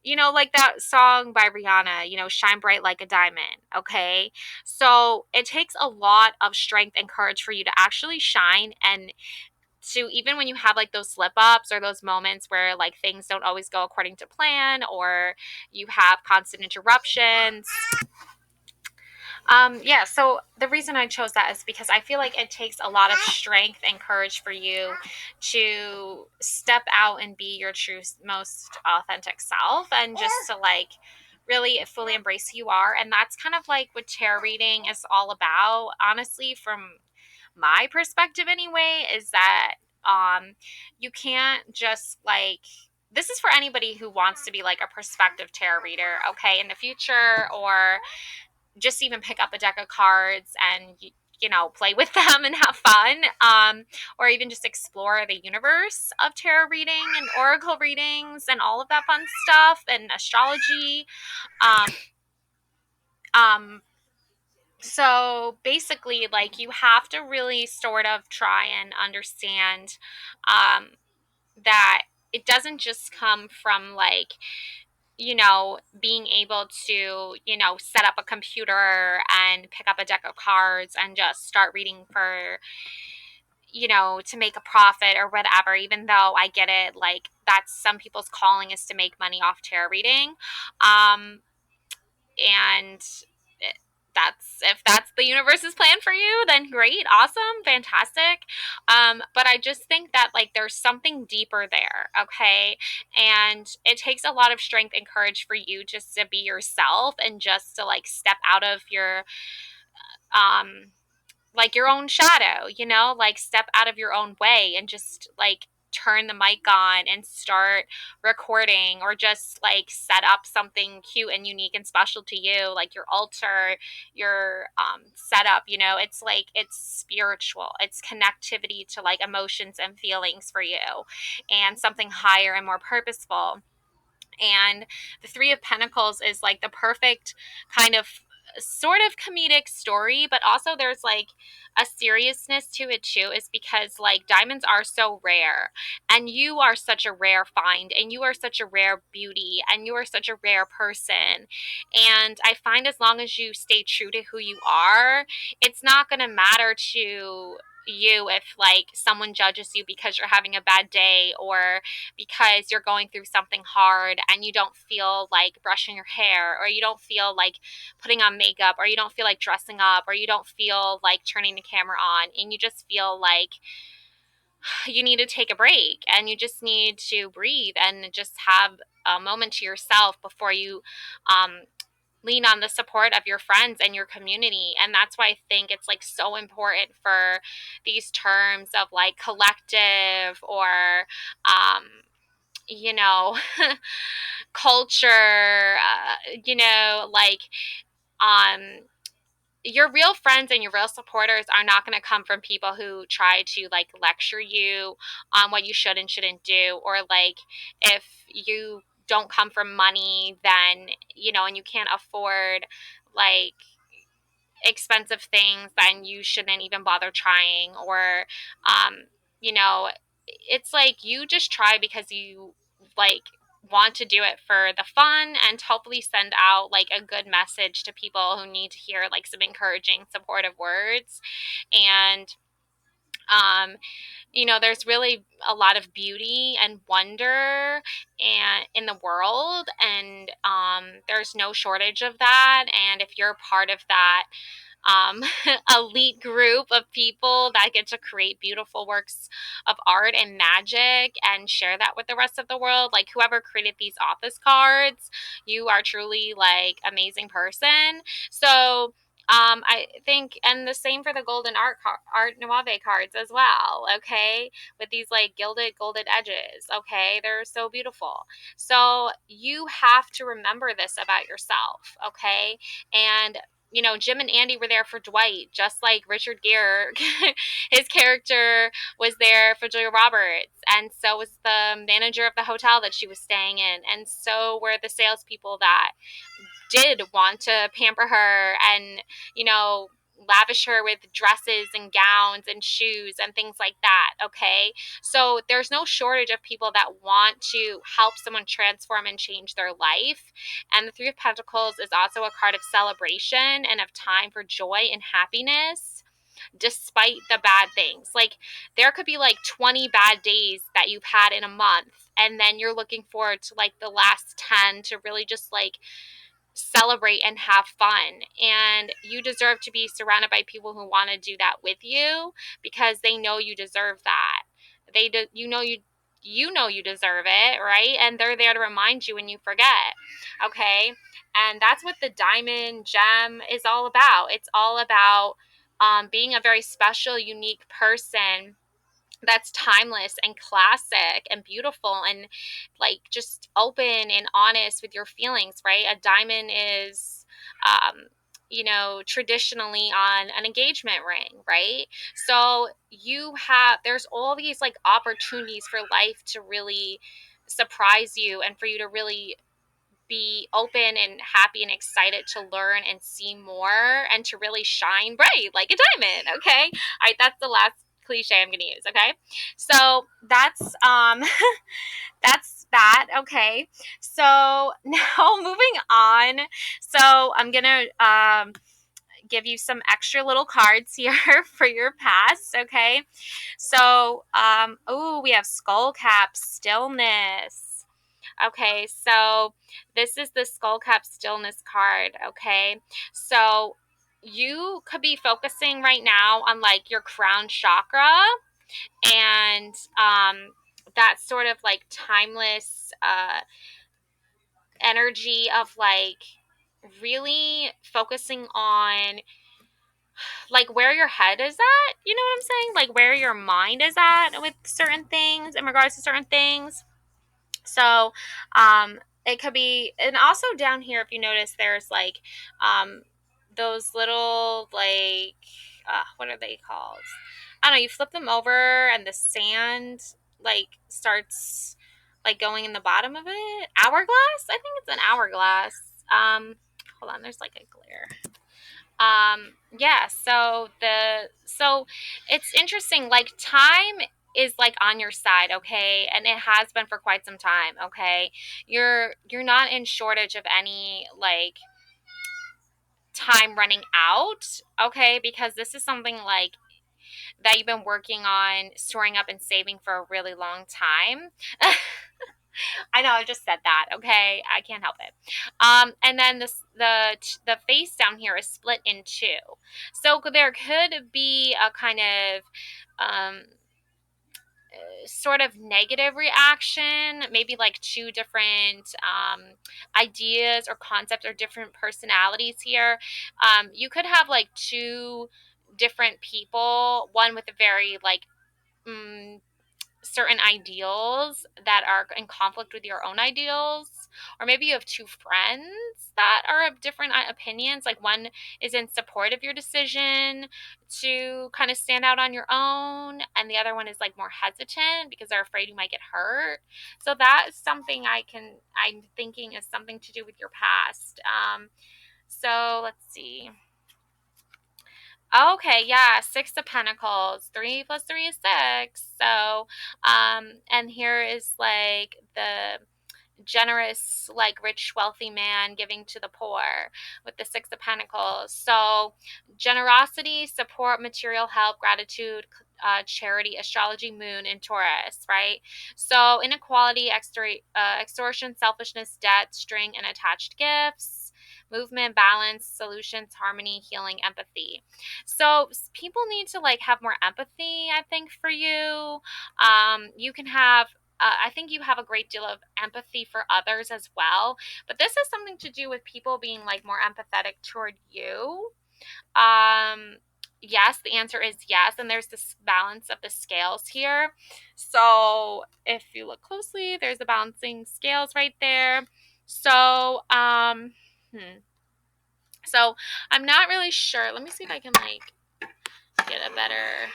like that song by Rihanna, shine bright like a diamond. Okay. So it takes a lot of strength and courage for you to actually shine, and to, even when you have like those slip ups or those moments where like things don't always go according to plan, or you have constant interruptions. Yeah, so the reason I chose that is because I feel like it takes a lot of strength and courage for you to step out and be your true, most authentic self, and just to like really fully embrace who you are. And that's kind of like what tarot reading is all about, honestly, from my perspective anyway, is that you can't just like, this is for anybody who wants to be like a prospective tarot reader, okay, in the future, or just even pick up a deck of cards and play with them and have fun, or even just explore the universe of tarot reading and oracle readings and all of that fun stuff and astrology. um, um, so basically, like, you have to really sort of try and understand um, that it doesn't just come from like being able to, set up a computer and pick up a deck of cards and just start reading for, to make a profit or whatever, even though I get it. Like, that's some people's calling, is to make money off tarot reading. Um, and that's, if that's the universe's plan for you, then great, awesome, fantastic. But I just think that like there's something deeper there, okay? And it takes a lot of strength and courage for you just to be yourself, and just to like step out of your um like your own shadow, like step out of your own way and just like turn the mic on and start recording, or just like set up something cute and unique and special to you, like your altar, your setup. It's like, it's spiritual, it's connectivity to like emotions and feelings for you, and something higher and more purposeful. And the Three of Pentacles is like the perfect kind of sort of comedic story, but also there's like a seriousness to it too, is because like diamonds are so rare, and you are such a rare find, and you are such a rare beauty, and you are such a rare person. And I find as long as you stay true to who you are, it's not going to matter to you if like someone judges you because you're having a bad day, or because you're going through something hard and you don't feel like brushing your hair, or you don't feel like putting on makeup, or you don't feel like dressing up, or you don't feel like turning the camera on, and you just feel like you need to take a break and you just need to breathe and just have a moment to yourself before you um lean on the support of your friends and your community. And that's why I think it's like so important for these terms of like collective or, um, you know, culture, like, um, your real friends and your real supporters are not going to come from people who try to like lecture you on what you should and shouldn't do, or like if you don't come from money, then, and you can't afford like expensive things, then you shouldn't even bother trying. Or, um, you know, it's like you just try because you like want to do it for the fun and hopefully send out like a good message to people who need to hear like some encouraging, supportive words. And, um, there's really a lot of beauty and wonder and in the world, and there's no shortage of that. And if you're part of that, um, elite group of people that get to create beautiful works of art and magic and share that with the rest of the world. Like whoever created these office cards, you are truly like amazing person. So I think, and the same for the golden art Nuave cards as well. Okay, with these like gilded golden edges. Okay, they're so beautiful. So you have to remember this about yourself. Okay, and Jim and Andy were there for Dwight, just like Richard Gere. His character was there for Julia Roberts, and so was the manager of the hotel that she was staying in, and so were the salespeople that did want to pamper her and, lavish her with dresses and gowns and shoes and things like that. Okay. So there's no shortage of people that want to help someone transform and change their life. And the Three of Pentacles is also a card of celebration and of time for joy and happiness despite the bad things. Like there could be like 20 bad days that you've had in a month, and then you're looking forward to like the last 10 to really just like celebrate and have fun. And you deserve to be surrounded by people who want to do that with you because they know you deserve that. They do, you deserve it, right? And they're there to remind you when you forget. Okay? And that's what the diamond gem is all about. It's all about being a very special, unique person that's timeless and classic and beautiful and like just open and honest with your feelings, right? A diamond is traditionally on an engagement ring, right? So there's all these like opportunities for life to really surprise you and for you to really be open and happy and excited to learn and see more and to really shine bright like a diamond. Okay. All right. That's the last cliche I'm going to use. Okay. So that's, that's that. Okay. So now moving on. So I'm going to, give you some extra little cards here for your past. Okay. So, we have skull cap, stillness. Okay, so this is the skull cap stillness card. Okay, so you could be focusing right now on like your crown chakra and that sort of like timeless energy of like really focusing on like where your head is at. You know what I'm saying? Like where your mind is at with certain things in regards to certain things. So, it could be, and also down here, if you notice, there's like, those little like, what are they called? I don't know. You flip them over, and the sand like starts like going in the bottom of it. Hourglass. I think it's an hourglass. Hold on. There's like a glare. Yeah, so it's interesting, like time is like on your side, okay? And it has been for quite some time, okay? You're not in shortage of any like time running out, okay? Because this is something like that you've been working on storing up and saving for a really long time. I know I just said that. Okay, I can't help it. And then the face down here is split in two, so there could be a kind of sort of negative reaction, maybe like two different ideas or concepts or different personalities here. You could have like two different people, one with a very like mm, certain ideals that are in conflict with your own ideals, or maybe you have two friends that are of different opinions, like one is in support of your decision to kind of stand out on your own, and the other one is like more hesitant because they're afraid you might get hurt. So that is something I'm thinking is something to do with your past. So let's see. Okay, yeah, Six of Pentacles. 3 plus 3 is 6. So, and here is like the generous, like rich, wealthy man giving to the poor with the Six of Pentacles. So, generosity, support, material help, gratitude, charity, astrology, moon, and Taurus, right? So, inequality, extortion, selfishness, debt, string, and attached gifts. Movement, balance, solutions, harmony, healing, empathy. So people need to like have more empathy, I think, for you. You can have I think you have a great deal of empathy for others as well. But this has something to do with people being like more empathetic toward you. Um, yes, the answer is yes. And there's this balance of the scales here. So if you look closely, there's the balancing scales right there. So, so I'm not really sure. Let me see if I can like get a better.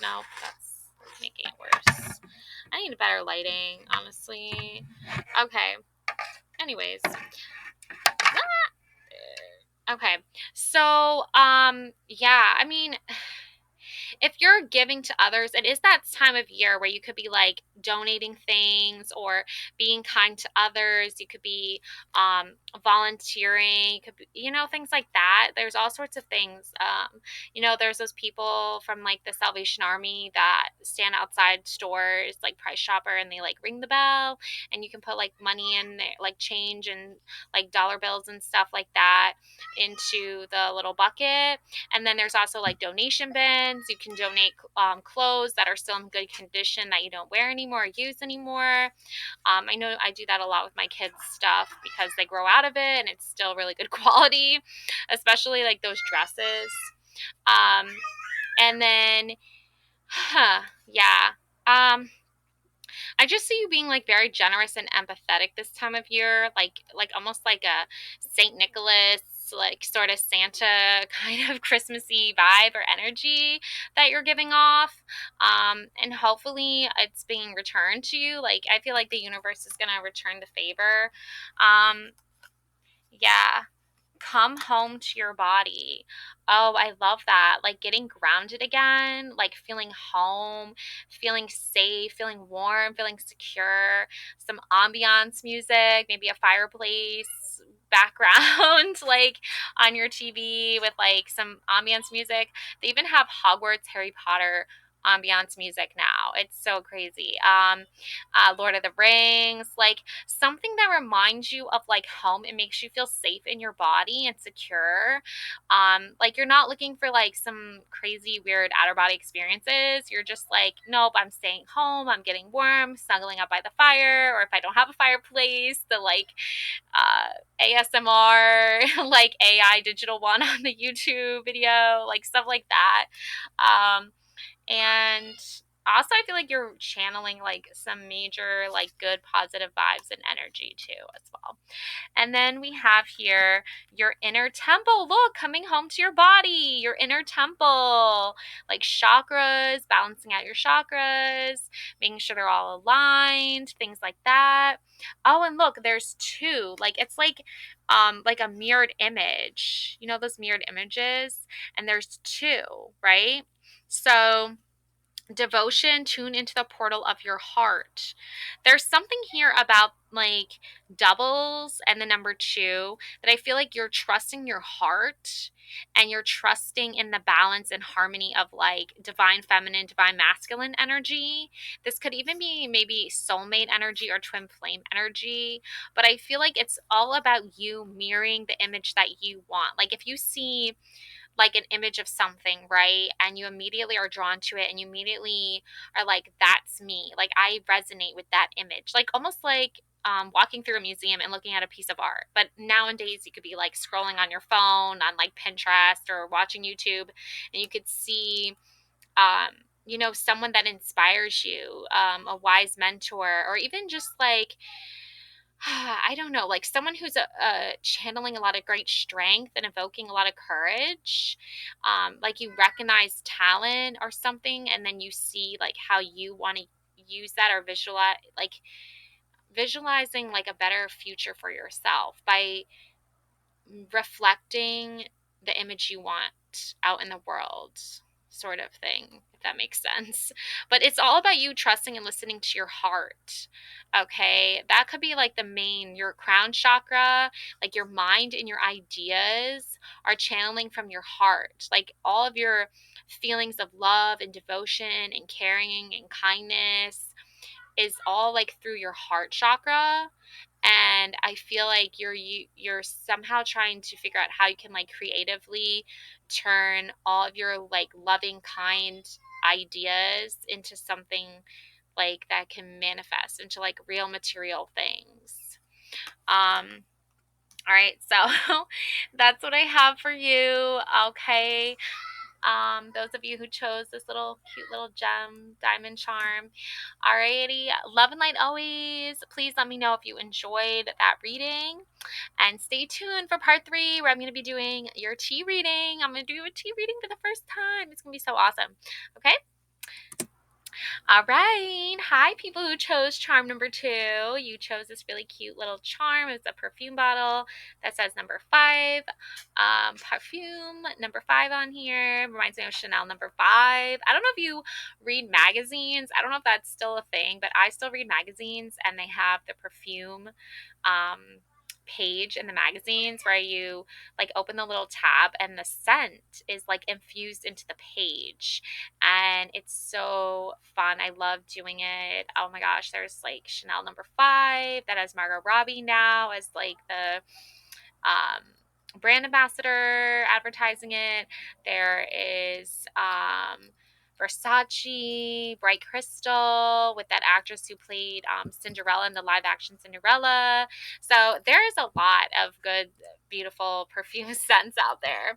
No, that's making it worse. I need better lighting, honestly. Okay. Anyways. Okay. So, yeah, I mean, if you're giving to others, it is that time of year where you could be like donating things or being kind to others. You could be volunteering. You could be, things like that. There's all sorts of things. There's those people from like the Salvation Army that stand outside stores, like Price Chopper, and they like ring the bell, and you can put like money in there, like change and like dollar bills and stuff like that into the little bucket. And then there's also like donation bins. You can donate clothes that are still in good condition that you don't wear anymore or use anymore. I know I do that a lot with my kids' stuff because they grow out of it and it's still really good quality, especially like those dresses. Um, and then, yeah. I just see you being like very generous and empathetic this time of year, like almost like a Saint Nicholas, like sort of Santa kind of Christmassy vibe or energy that you're giving off. And hopefully it's being returned to you. Like I feel like the universe is gonna return the favor. Um, yeah. Come home to your body. Oh, I love that. Like getting grounded again, like feeling home, feeling safe, feeling warm, feeling secure. Some ambiance music, maybe a fireplace background, like on your TV with like some ambiance music. They even have Hogwarts Harry Potter ambiance music now. It's so crazy. Lord of the Rings, like something that reminds you of like home. It makes you feel safe in your body and secure. Like you're not looking for like some crazy weird out of body experiences. You're just like, nope, I'm staying home, I'm getting warm, snuggling up by the fire, or if I don't have a fireplace, the like ASMR like AI digital one on the YouTube video, like stuff like that. And also I feel like you're channeling like some major like good positive vibes and energy too as well. And then we have here your inner temple. Look, coming home to your body, your inner temple, like chakras, balancing out your chakras, making sure they're all aligned, things like that. Oh, and look, there's two. Like it's like a mirrored image. You know those mirrored images? And there's two, right? So devotion, tune into the portal of your heart. There's something here about like doubles and the number two that I feel like you're trusting your heart and you're trusting in the balance and harmony of like divine feminine, divine masculine energy. This could even be maybe soulmate energy or twin flame energy, but I feel like it's all about you mirroring the image that you want. Like if you see like an image of something, right? And you immediately are drawn to it and you immediately are like, that's me. Like I resonate with that image. Like almost like walking through a museum and looking at a piece of art. But nowadays you could be like scrolling on your phone on like Pinterest or watching YouTube and you could see someone that inspires you, a wise mentor, or even just like I don't know, like someone who's channeling a lot of great strength and evoking a lot of courage. Like you recognize talent or something, and then you see like how you want to use that or visualizing like a better future for yourself by reflecting the image you want out in the world, sort of thing, if that makes sense. But it's all about you trusting and listening to your heart. Okay. That could be like your crown chakra, like your mind and your ideas are channeling from your heart. Like all of your feelings of love and devotion and caring and kindness is all like through your heart chakra. And I feel like you're somehow trying to figure out how you can like creatively turn all of your like loving kind ideas into something like that can manifest into like real material things. All right, so that's what I have for you. Okay. Those of you who chose this little cute little gem diamond charm. Alrighty, love and light always. Please let me know if you enjoyed that reading. And stay tuned for part 3 where I'm going to be doing your tea reading. I'm going to do a tea reading for the first time. It's going to be so awesome. Okay? All right. Hi, people who chose charm number 2. You chose this really cute little charm. It's a perfume bottle that says number 5. Perfume number 5 on here. Reminds me of Chanel number 5. I don't know if you read magazines. I don't know if that's still a thing, but I still read magazines and they have the perfume page in the magazines where you like open the little tab and the scent is like infused into the page, and it's so fun. I love doing it. Oh my gosh, there's like Chanel number 5 that has Margot Robbie now as like the brand ambassador advertising it. There is Versace, Bright Crystal with that actress who played Cinderella in the live action Cinderella. So there is a lot of good, beautiful perfume scents out there.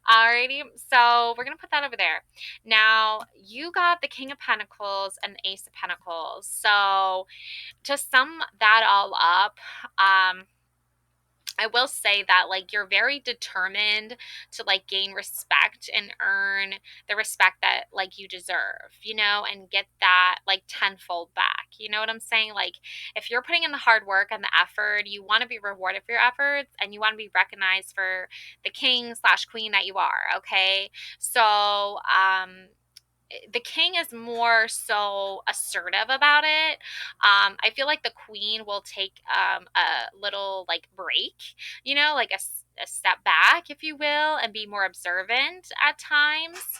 Alrighty, so we're gonna put that over there. Now you got the King of Pentacles and the Ace of Pentacles. So to sum that all up, I will say that like you're very determined to like gain respect and earn the respect that like you deserve, and get that like tenfold back. You know what I'm saying? Like if you're putting in the hard work and the effort, you want to be rewarded for your efforts and you want to be recognized for the king/queen that you are. Okay. So, the king is more so assertive about it. I feel like the queen will take a little like break, like a step back, if you will, and be more observant at times.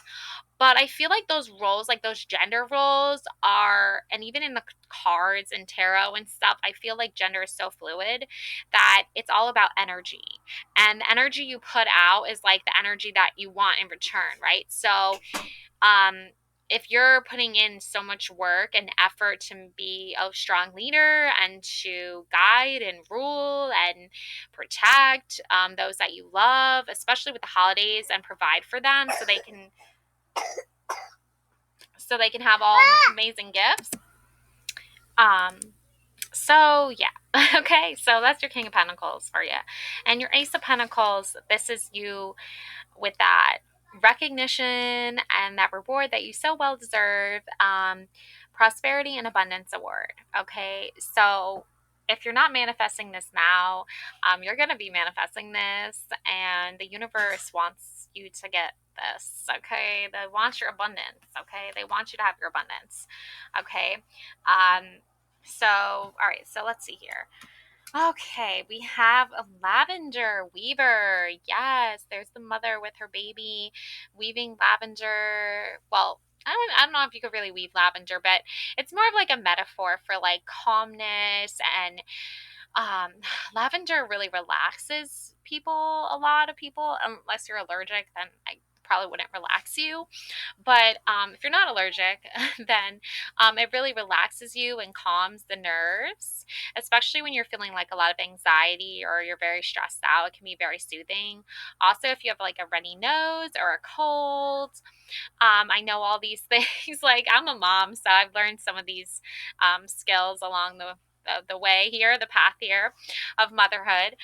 But I feel like those roles, like those gender roles, and even in the cards and tarot and stuff, I feel like gender is so fluid that it's all about energy. And the energy you put out is like the energy that you want in return, right? So, um, if you're putting in so much work and effort to be a strong leader and to guide and rule and protect those that you love, especially with the holidays, and provide for them so they can have all amazing gifts. So yeah. Okay, so that's your King of Pentacles for you. And your Ace of Pentacles, this is you with that recognition and that reward that you so well deserve. Prosperity and Abundance Award. Okay, so if you're not manifesting this now, you're going to be manifesting this, and the universe wants you to get this. Okay, they want your abundance. Okay, they want you to have your abundance. Okay, so all right, so let's see here. Okay, we have a lavender weaver. Yes, there's the mother with her baby weaving lavender. Well, I don't know if you could really weave lavender, but it's more of like a metaphor for like calmness, and um, lavender really relaxes people, a lot of people, unless you're allergic, then probably wouldn't relax you. But if you're not allergic, then it really relaxes you and calms the nerves, especially when you're feeling like a lot of anxiety or you're very stressed out. It can be very soothing. Also, if you have like a runny nose or a cold, I know all these things. Like I'm a mom, so I've learned some of these skills along the way here, the path here of motherhood.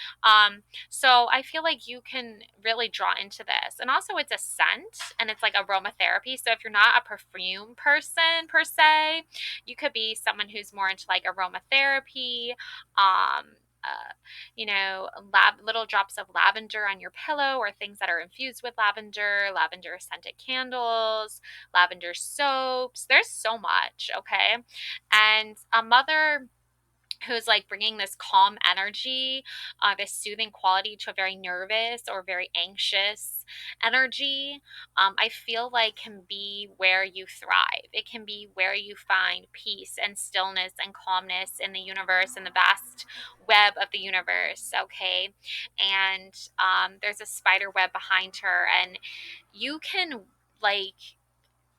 So I feel like you can really draw into this. And also it's a scent and it's like aromatherapy. So if you're not a perfume person per se, you could be someone who's more into like aromatherapy, um, uh, little drops of lavender on your pillow or things that are infused with lavender, lavender scented candles, lavender soaps. There's so much, okay? And a mother who's like bringing this calm energy, this soothing quality to a very nervous or very anxious energy, I feel like can be where you thrive. It can be where you find peace and stillness and calmness in the universe, in the vast web of the universe, okay? And there's a spider web behind her, and you can like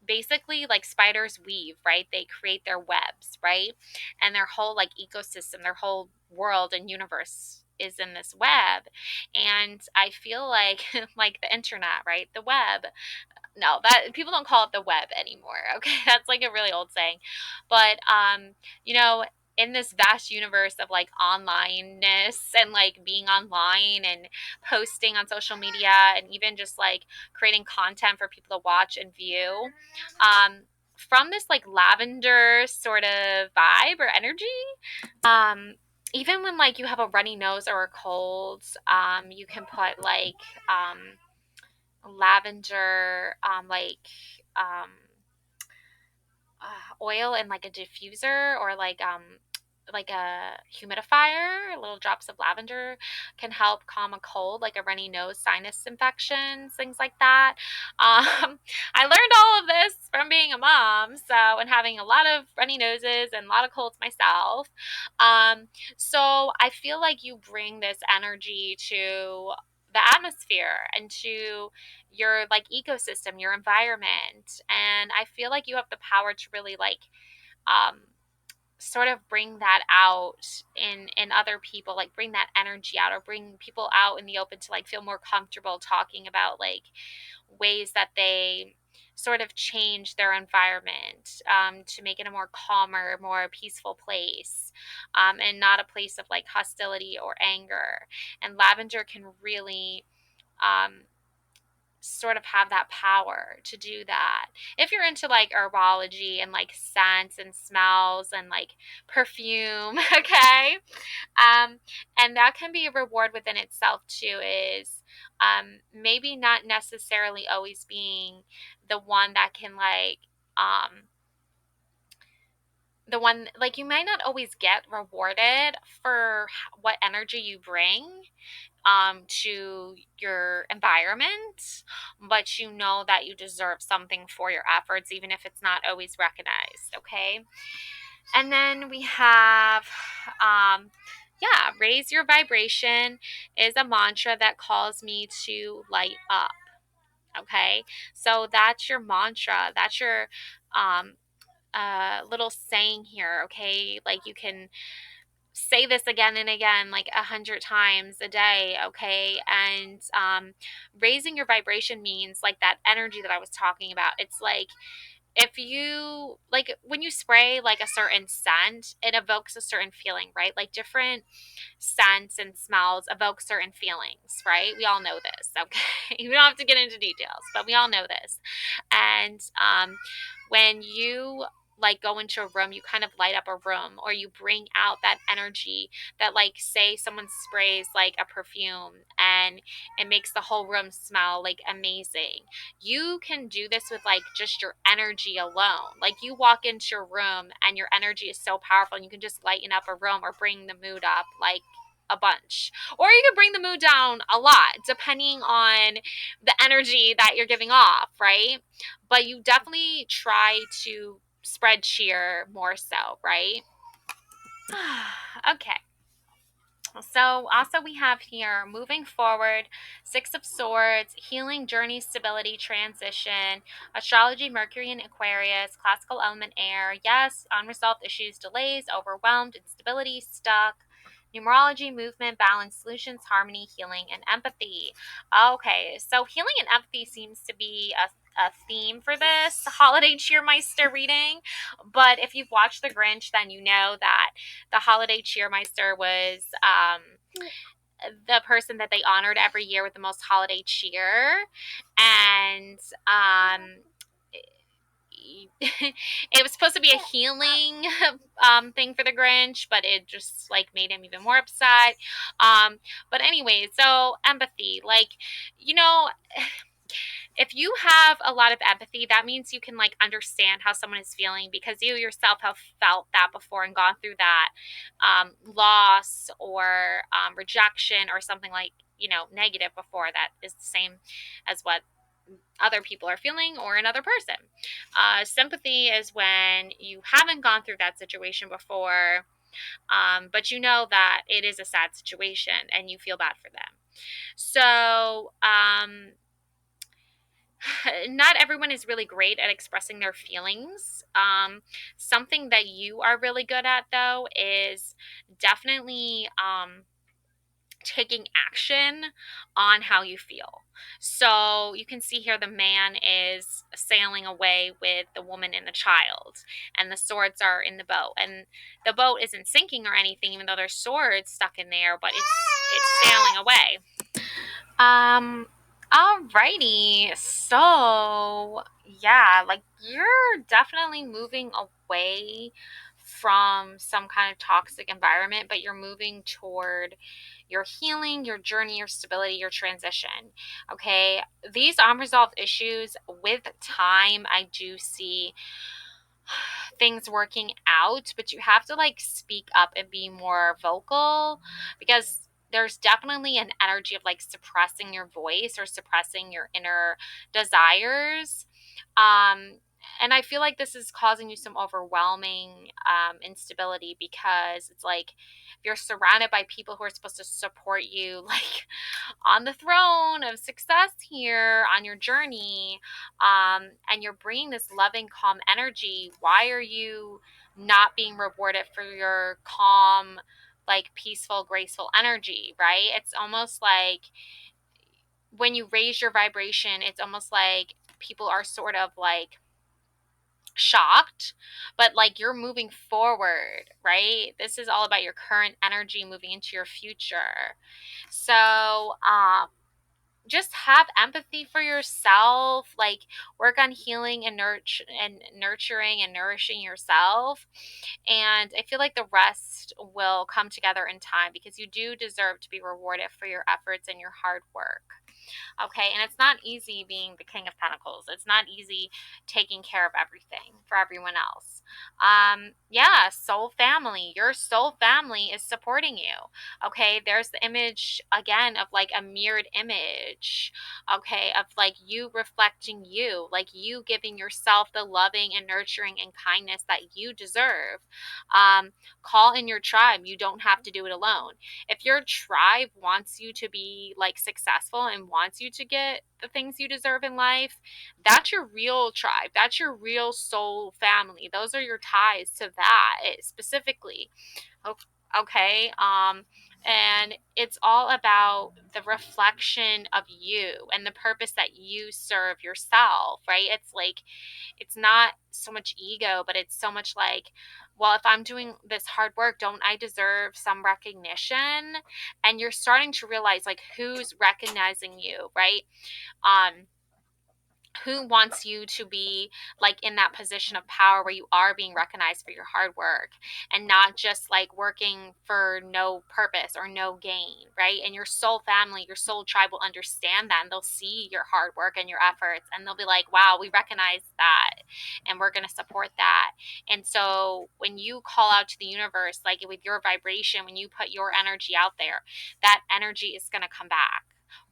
basically like spiders weave, right? They create their webs, right? And their whole like ecosystem, their whole world and universe is in this web. And I feel like like the internet, right? The web, no, that people don't call it the web anymore. Okay, that's like a really old saying. But you know, in this vast universe of like onlineness and like being online and posting on social media and even just like creating content for people to watch and view, from this like lavender sort of vibe or energy, um, even when like you have a runny nose or a cold, you can put like lavender, um, oil in like a diffuser or like a humidifier. Little drops of lavender can help calm a cold, like a runny nose, sinus infections, things like that. I learned all of this from being a mom, so and having a lot of runny noses and a lot of colds myself. Um, so I feel like you bring this energy to the atmosphere and to your like ecosystem, your environment. And I feel like you have the power to really like um sort of bring that out in other people, like bring that energy out or bring people out in the open to like feel more comfortable talking about like ways that they sort of change their environment, to make it a more calmer, more peaceful place, and not a place of like hostility or anger. And lavender can really um, sort of have that power to do that. If you're into like herbology and like scents and smells and like perfume, okay? And that can be a reward within itself too, is maybe not necessarily always being the one that can like the one like you might not always get rewarded for what energy you bring to your environment, but you know that you deserve something for your efforts, even if it's not always recognized, okay? And then we have, yeah, raise your vibration is a mantra that calls me to light up, okay? So that's your mantra, that's your little saying here, okay? Like you can say this again and again, like 100 times a day, okay? And raising your vibration means like that energy that I was talking about. It's like if you like when you spray like a certain scent, it evokes a certain feeling, right? Like different scents and smells evoke certain feelings, right? We all know this, okay? We don't have to get into details, but we all know this. And when you like go into a room, you kind of light up a room or you bring out that energy that like say someone sprays like a perfume and it makes the whole room smell like amazing. You can do this with like just your energy alone. Like you walk into your room and your energy is so powerful and you can just lighten up a room or bring the mood up like a bunch. Or you can bring the mood down a lot depending on the energy that you're giving off, right? But you definitely try to spread cheer more so, right? Okay. So, also, we have here moving forward, Six of Swords, healing, journey, stability, transition, astrology, Mercury and Aquarius, classical element air. Yes, unresolved issues, delays, overwhelmed, instability, stuck. Numerology, movement, balance, solutions, harmony, healing, and empathy. Okay, so healing and empathy seems to be a theme for this holiday cheermeister reading. But if you've watched The Grinch, then you know that the holiday cheermeister was the person that they honored every year with the most holiday cheer. And it was supposed to be a healing thing for the Grinch, but it just like made him even more upset. But anyway, so empathy, like, you know, if you have a lot of empathy, that means you can like understand how someone is feeling because you yourself have felt that before and gone through that loss or rejection or something like, negative before that is the same as what other people are feeling or another person. Sympathy is when you haven't gone through that situation before, but you know that it is a sad situation and you feel bad for them. So, not everyone is really great at expressing their feelings. Something that you are really good at, though, is definitely taking action on how you feel. So you can see here the man is sailing away with the woman and the child, and the swords are in the boat. And the boat isn't sinking or anything, even though there's swords stuck in there, but it's sailing away. Um, Alrighty. So, yeah, like you're definitely moving away from some kind of toxic environment, but you're moving toward your healing, your journey, your stability, your transition. Okay. These unresolved issues with time, I do see things working out, but you have to like speak up and be more vocal because there's definitely an energy of like suppressing your voice or suppressing your inner desires. And I feel like this is causing you some overwhelming instability because it's like if you're surrounded by people who are supposed to support you, like on the throne of success here on your journey, and you're bringing this loving, calm energy, why are you not being rewarded for your calm, like peaceful, graceful energy, right? It's almost like when you raise your vibration, it's almost like people are sort of like shocked, but like you're moving forward, right? This is all about your current energy moving into your future. So, just have empathy for yourself, like work on healing and nurturing and nourishing yourself, and I feel like the rest will come together in time because you do deserve to be rewarded for your efforts and your hard work. Okay, and it's not easy being the King of Pentacles. It's not easy taking care of everything for everyone else. Yeah, soul family. Your soul family is supporting you. Okay, there's the image again of like a mirrored image. Okay, of like you reflecting you, like you giving yourself the loving and nurturing and kindness that you deserve. Call in your tribe. You don't have to do it alone. If your tribe wants you to be like successful and wants you to get the things you deserve in life, that's your real tribe. That's your real soul family. Those are your ties to that specifically. Okay. And it's all about the reflection of you and the purpose that you serve yourself, right? It's like it's not so much ego, but it's so much like, well, if I'm doing this hard work, don't I deserve some recognition? And you're starting to realize like who's recognizing you, right? Um, who wants you to be like in that position of power where you are being recognized for your hard work and not just like working for no purpose or no gain, right? And your soul family, your soul tribe will understand that and they'll see your hard work and your efforts and they'll be like, wow, we recognize that and we're going to support that. And so when you call out to the universe, like with your vibration, when you put your energy out there, that energy is going to come back.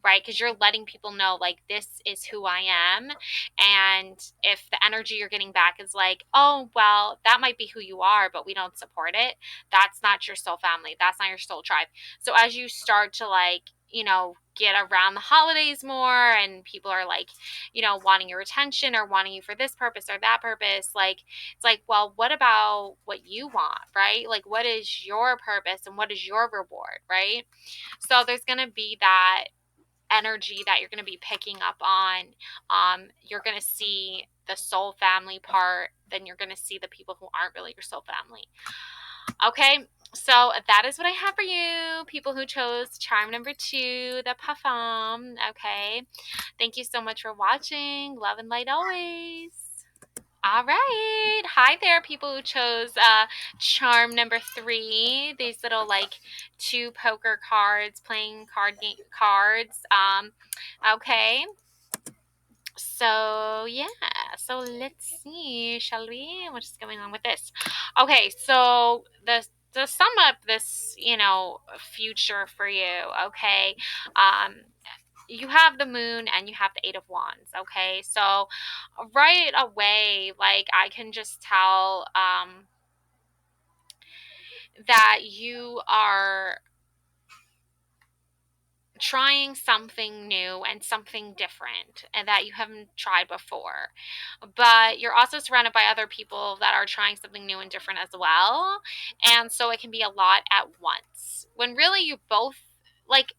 right? Because you're letting people know, like, this is who I am. And if the energy you're getting back is like, oh, well, that might be who you are, but we don't support it, that's not your soul family. That's not your soul tribe. So as you start to, like, get around the holidays more and people are like, wanting your attention or wanting you for this purpose or that purpose, like, it's like, well, what about what you want, right? Like, what is your purpose and what is your reward, right? So there's going to be that energy that you're going to be picking up on. You're going to see the soul family part, then you're going to see the people who aren't really your soul family. Okay, so that is what I have for you, people who chose charm number 2, the parfum. Okay, thank you so much for watching. Love and light always. All right. Hi there, people who chose charm number 3. These little, like, 2 poker cards, playing card game cards. Okay. So yeah. So let's see, shall we? What's going on with this? Okay, so to sum up this, future for you, okay? You have the moon and you have the 8 of Wands, okay? So right away, like, I can just tell that you are trying something new and something different and that you haven't tried before. But you're also surrounded by other people that are trying something new and different as well. And so it can be a lot at once. When really you both, like,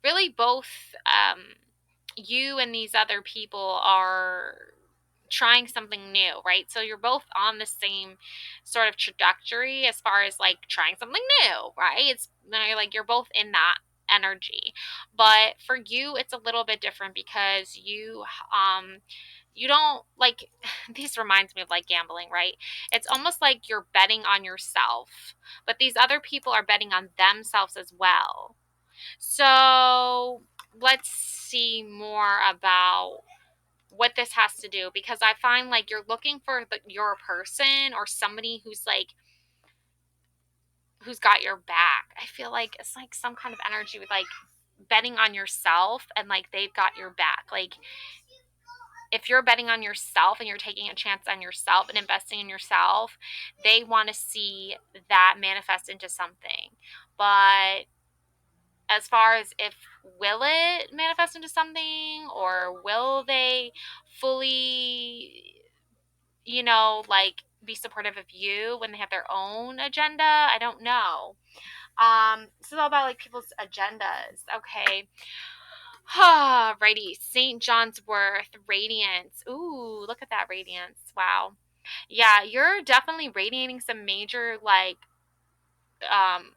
really both you and these other people are trying something new, right? So you're both on the same sort of trajectory as far as, like, trying something new, right? It's like you're both in that energy. But for you, it's a little bit different because you don't, like, this reminds me of, like, gambling, right? It's almost like you're betting on yourself, but these other people are betting on themselves as well. So let's see more about what this has to do, because I find, like, you're looking for your person or somebody who's, like, who's got your back. I feel like it's like some kind of energy with, like, betting on yourself and, like, they've got your back. Like, if you're betting on yourself and you're taking a chance on yourself and investing in yourself, they want to see that manifest into something. But as far as if will it manifest into something, or will they fully, like, be supportive of you when they have their own agenda, I don't know. This is all about, like, people's agendas. Okay. Righty. St. John's Wort, radiance. Ooh, look at that radiance. Wow. Yeah, you're definitely radiating some major, um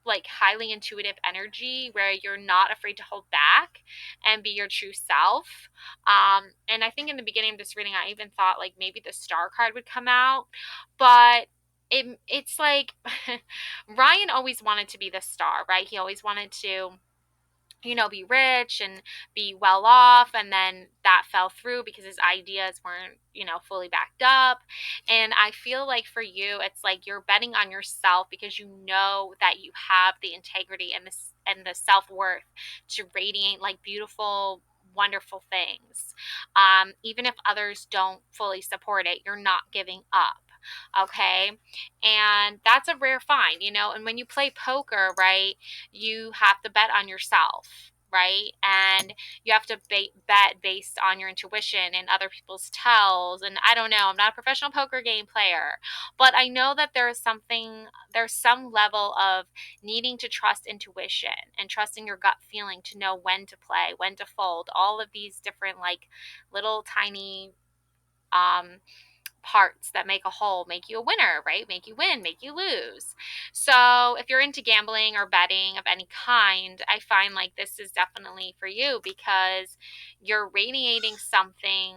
like, highly intuitive energy where you're not afraid to hold back and be your true self. And I think in the beginning of this reading, I even thought, like, maybe the star card would come out, but it's like Ryan always wanted to be the star, right? He always wanted to, be rich and be well off. And then that fell through because his ideas weren't, fully backed up. And I feel like for you, it's like you're betting on yourself because you know that you have the integrity and the self-worth to radiate, like, beautiful, wonderful things. Even if others don't fully support it, you're not giving up. Okay. And that's a rare find, and when you play poker, right, you have to bet on yourself, right? And you have to bet based on your intuition and other people's tells. And I don't know, I'm not a professional poker game player, but I know that there's some level of needing to trust intuition and trusting your gut feeling to know when to play, when to fold, all of these different, like, little tiny um parts that make a whole, make you a winner, right? Make you win, make you lose. So if you're into gambling or betting of any kind, I find, like, this is definitely for you because you're radiating something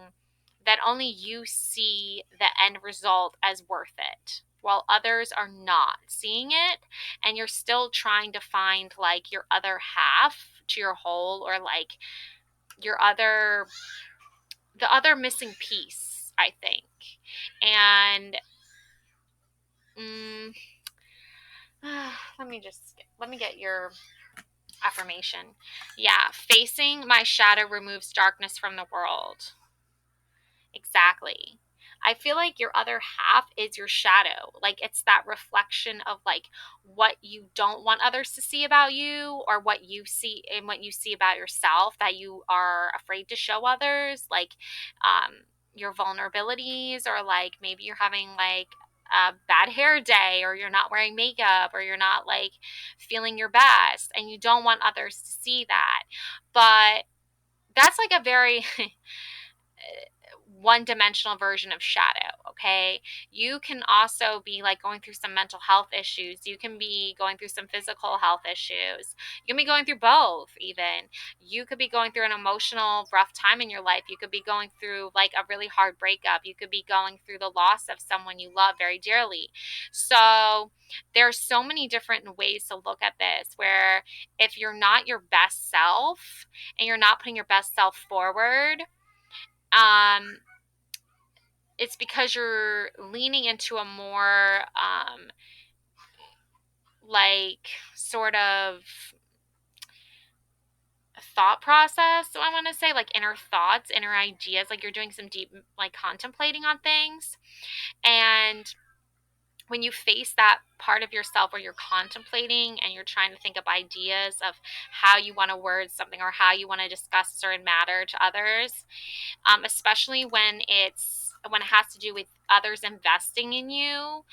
that only you see the end result as worth it, while others are not seeing it. And you're still trying to find, like, your other half to your whole, or, like, your other the other missing piece, I think. And mm, let me get your Affirmation. Yeah, facing my shadow removes darkness from the world. Exactly. I feel like your other half is your shadow. Like it's that reflection of like what you don't want others to see about you or what you see and what you see about yourself that you are afraid to show others, like your vulnerabilities, or like maybe you're having like a bad hair day, or you're not wearing makeup, or you're not like feeling your best and you don't want others to see that. But that's like a very one dimensional version of shadow. Okay. You can also be like going through some mental health issues. You can be going through some physical health issues. You can be going through both, even. You could be going through an emotional, rough time in your life. You could be going through like a really hard breakup. You could be going through the loss of someone you love very dearly. So there's so many different ways to look at this, where if you're not your best self and you're not putting your best self forward, um, it's because you're leaning into a more like sort of thought process. So I want to say like inner thoughts, inner ideas, like you're doing some deep like contemplating on things. And when you face that part of yourself where you're contemplating and you're trying to think of ideas of how you want to word something or how you want to discuss a certain matter to others, especially when it has to do with others investing in you.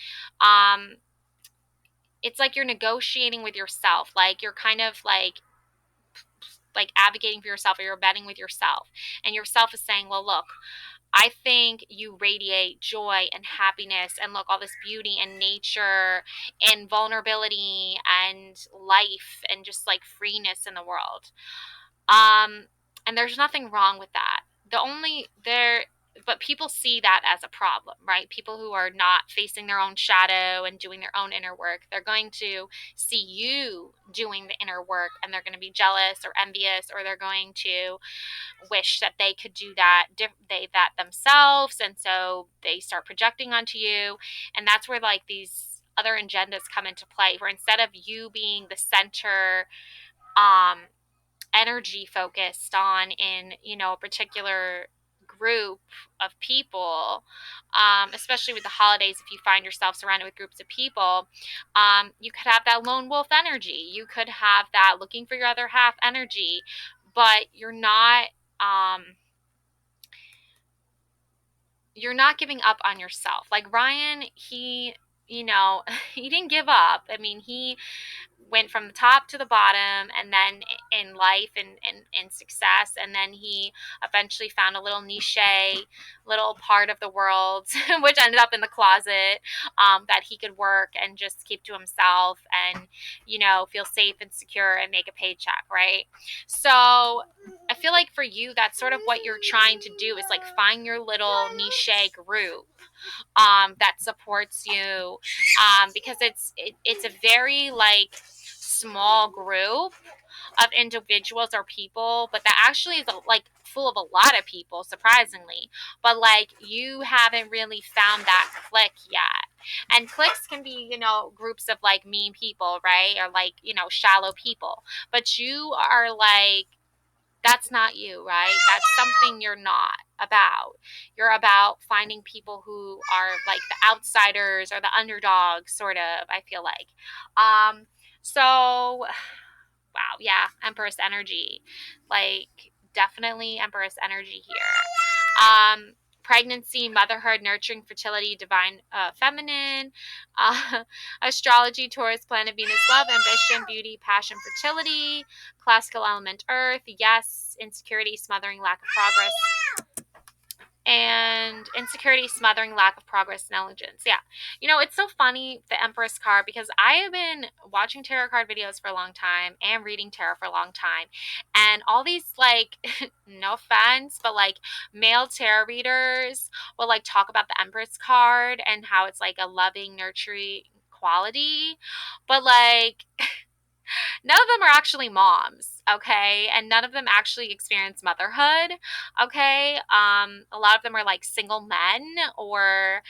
It's like you're negotiating with yourself, like you're kind of like advocating for yourself, or you're betting with yourself, and yourself is saying, well, look, I think you radiate joy and happiness, and look, all this beauty and nature and vulnerability and life and just like freeness in the world. Um, and there's nothing wrong with that. The only there But people see that as a problem, right? People who are not facing their own shadow and doing their own inner work, they're going to see you doing the inner work, and they're going to be jealous or envious, or they're going to wish that they could do that themselves, and so they start projecting onto you. And that's where like these other agendas come into play, where instead of you being the center um energy focused on in a particular group of people, especially with the holidays, if you find yourself surrounded with groups of people, you could have that lone wolf energy, you could have that looking for your other half energy, but um, you're not giving up on yourself. Like Ryan, he didn't give up. I mean, he went from the top to the bottom, and then in life and success, and then he eventually found a little niche, little part of the world which ended up in the closet, that he could work and just keep to himself, and feel safe and secure and make a paycheck, right? So I feel like for you, that's sort of what you're trying to do, is like find your little niche group that supports you, because it's a very like small group of individuals or people, but that actually is like full of a lot of people, surprisingly. But like you haven't really found that clique yet. And cliques can be, groups of like mean people, right? Or like, shallow people. But you are like, that's not you, right? That's something you're not about. You're about finding people who are like the outsiders or the underdogs, sort of, I feel like. So wow, yeah, Empress energy. Like definitely Empress energy here. Pregnancy, motherhood, nurturing, fertility, divine feminine, astrology, Taurus, planet Venus, love, ambition, beauty, passion, fertility, classical element earth, yes, insecurity, smothering, lack of progress, and insecurity, smothering, lack of progress, negligence. Yeah. It's so funny, the Empress card, because I have been watching tarot card videos for a long time and reading tarot for a long time. And all these, like, no offense, but like male tarot readers will like talk about the Empress card and how it's like a loving, nurturing quality. But like, none of them are actually moms, okay? And none of them actually experience motherhood, okay? A lot of them are like single men, or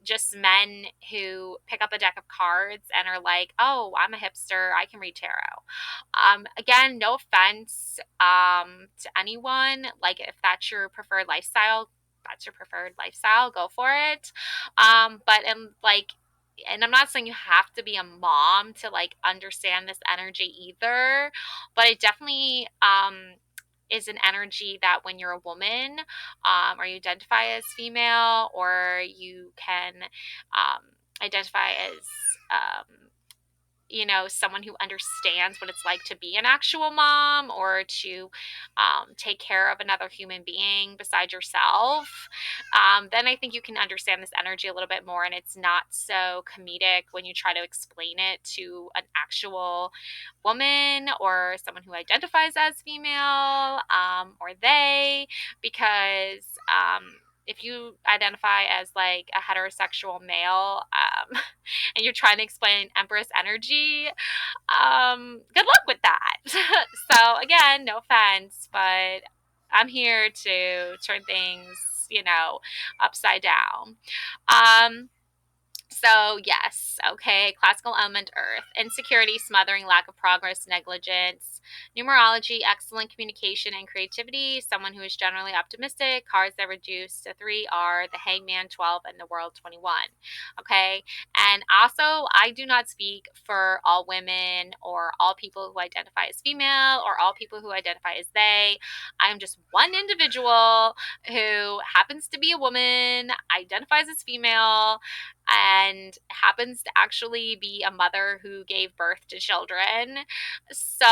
just men who pick up a deck of cards and are like, oh, I'm a hipster, I can read tarot. Again, no offense to anyone. Like, if that's your preferred lifestyle, that's your preferred lifestyle, go for it. But in like, and I'm not saying you have to be a mom to like understand this energy either, but it definitely is an energy that when you're a woman, or you identify as female, or you can identify as someone who understands what it's like to be an actual mom, or to take care of another human being besides yourself, then I think you can understand this energy a little bit more. And it's not so comedic when you try to explain it to an actual woman or someone who identifies as female, or they, because if you identify as like a heterosexual male, and you're trying to explain Empress energy, good luck with that. So again, no offense, but I'm here to turn things, upside down. Um, so, yes, okay, classical element earth, insecurity, smothering, lack of progress, negligence, numerology, excellent communication and creativity, someone who is generally optimistic. Cards that reduce to 3 are the hangman, 12, and the world, 21. Okay, and also, I do not speak for all women or all people who identify as female or all people who identify as they. I am just one individual who happens to be a woman, identifies as female, and happens to actually be a mother who gave birth to children. So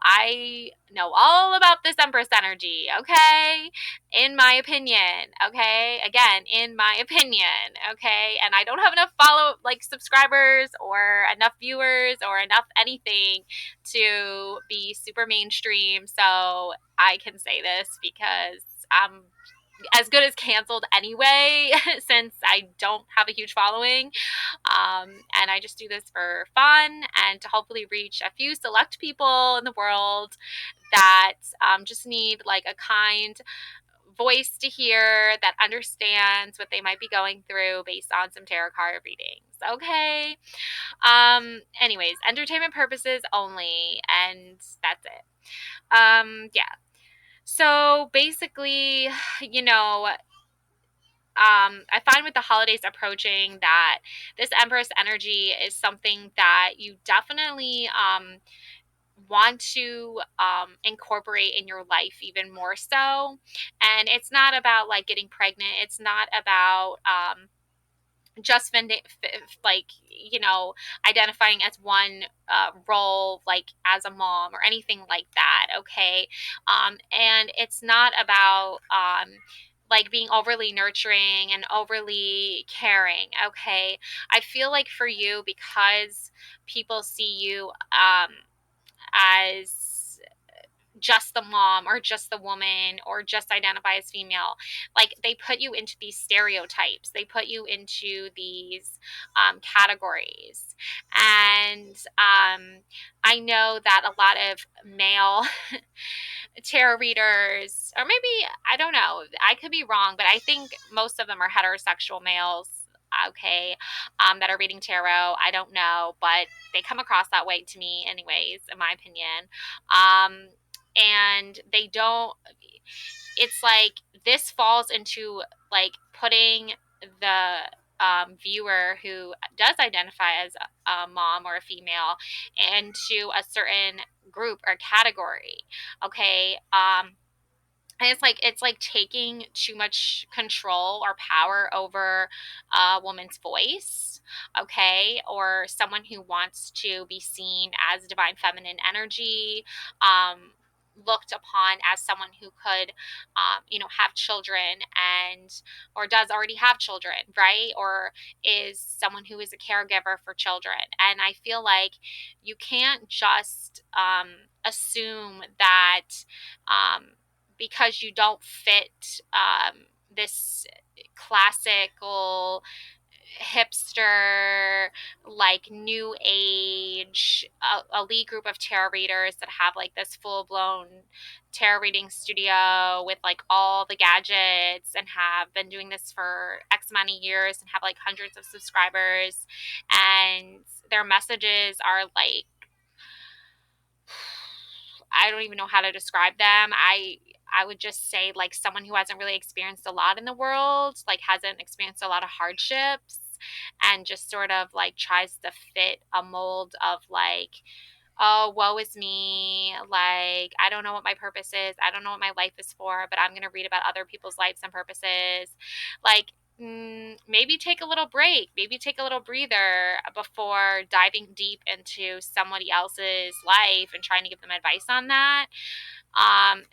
I know all about this Empress energy, okay? In my opinion, okay? Again, in my opinion, okay? And I don't have enough subscribers or enough viewers or enough anything to be super mainstream. So I can say this because I'm as good as canceled anyway, since I don't have a huge following. And I just do this for fun and to hopefully reach a few select people in the world that just need like a kind voice to hear, that understands what they might be going through based on some tarot card readings. Okay. Anyways, entertainment purposes only, and that's it. Yeah. So basically, you know, I find with the holidays approaching that this Empress energy is something that you definitely want to incorporate in your life even more so. And it's not about like getting pregnant. It's not about just like identifying as one role, like as a mom or anything like that. Okay. And it's not about like being overly nurturing and overly caring. Okay. I feel like for you, because people see you as just the mom or just the woman or just identify as female, like they put you into these stereotypes, they put you into these categories. And I know that a lot of male tarot readers, or maybe, I don't know, I could be wrong, but I think most of them are heterosexual males, okay, that are reading tarot. I don't know, but they come across that way to me anyways, in my opinion. And they don't, it's like this falls into like putting the viewer who does identify as a mom or a female into a certain group or category. Okay. And it's like taking too much control or power over a woman's voice, okay, or someone who wants to be seen as divine feminine energy, looked upon as someone who could, have children, and or does already have children, right? Or is someone who is a caregiver for children. And I feel like you can't just assume that. Because you don't fit this classical hipster, like new age, elite group of tarot readers that have like this full blown tarot reading studio with like all the gadgets and have been doing this for X amount of years and have like hundreds of subscribers. And their messages are like, I don't even know how to describe them. I would just say like someone who hasn't really experienced a lot in the world, like hasn't experienced a lot of hardships and just sort of like tries to fit a mold of like, oh, woe is me. Like, I don't know what my purpose is. I don't know what my life is for, but I'm going to read about other people's lives and purposes. Like, maybe take a little break, maybe take a little breather before diving deep into somebody else's life and trying to give them advice on that.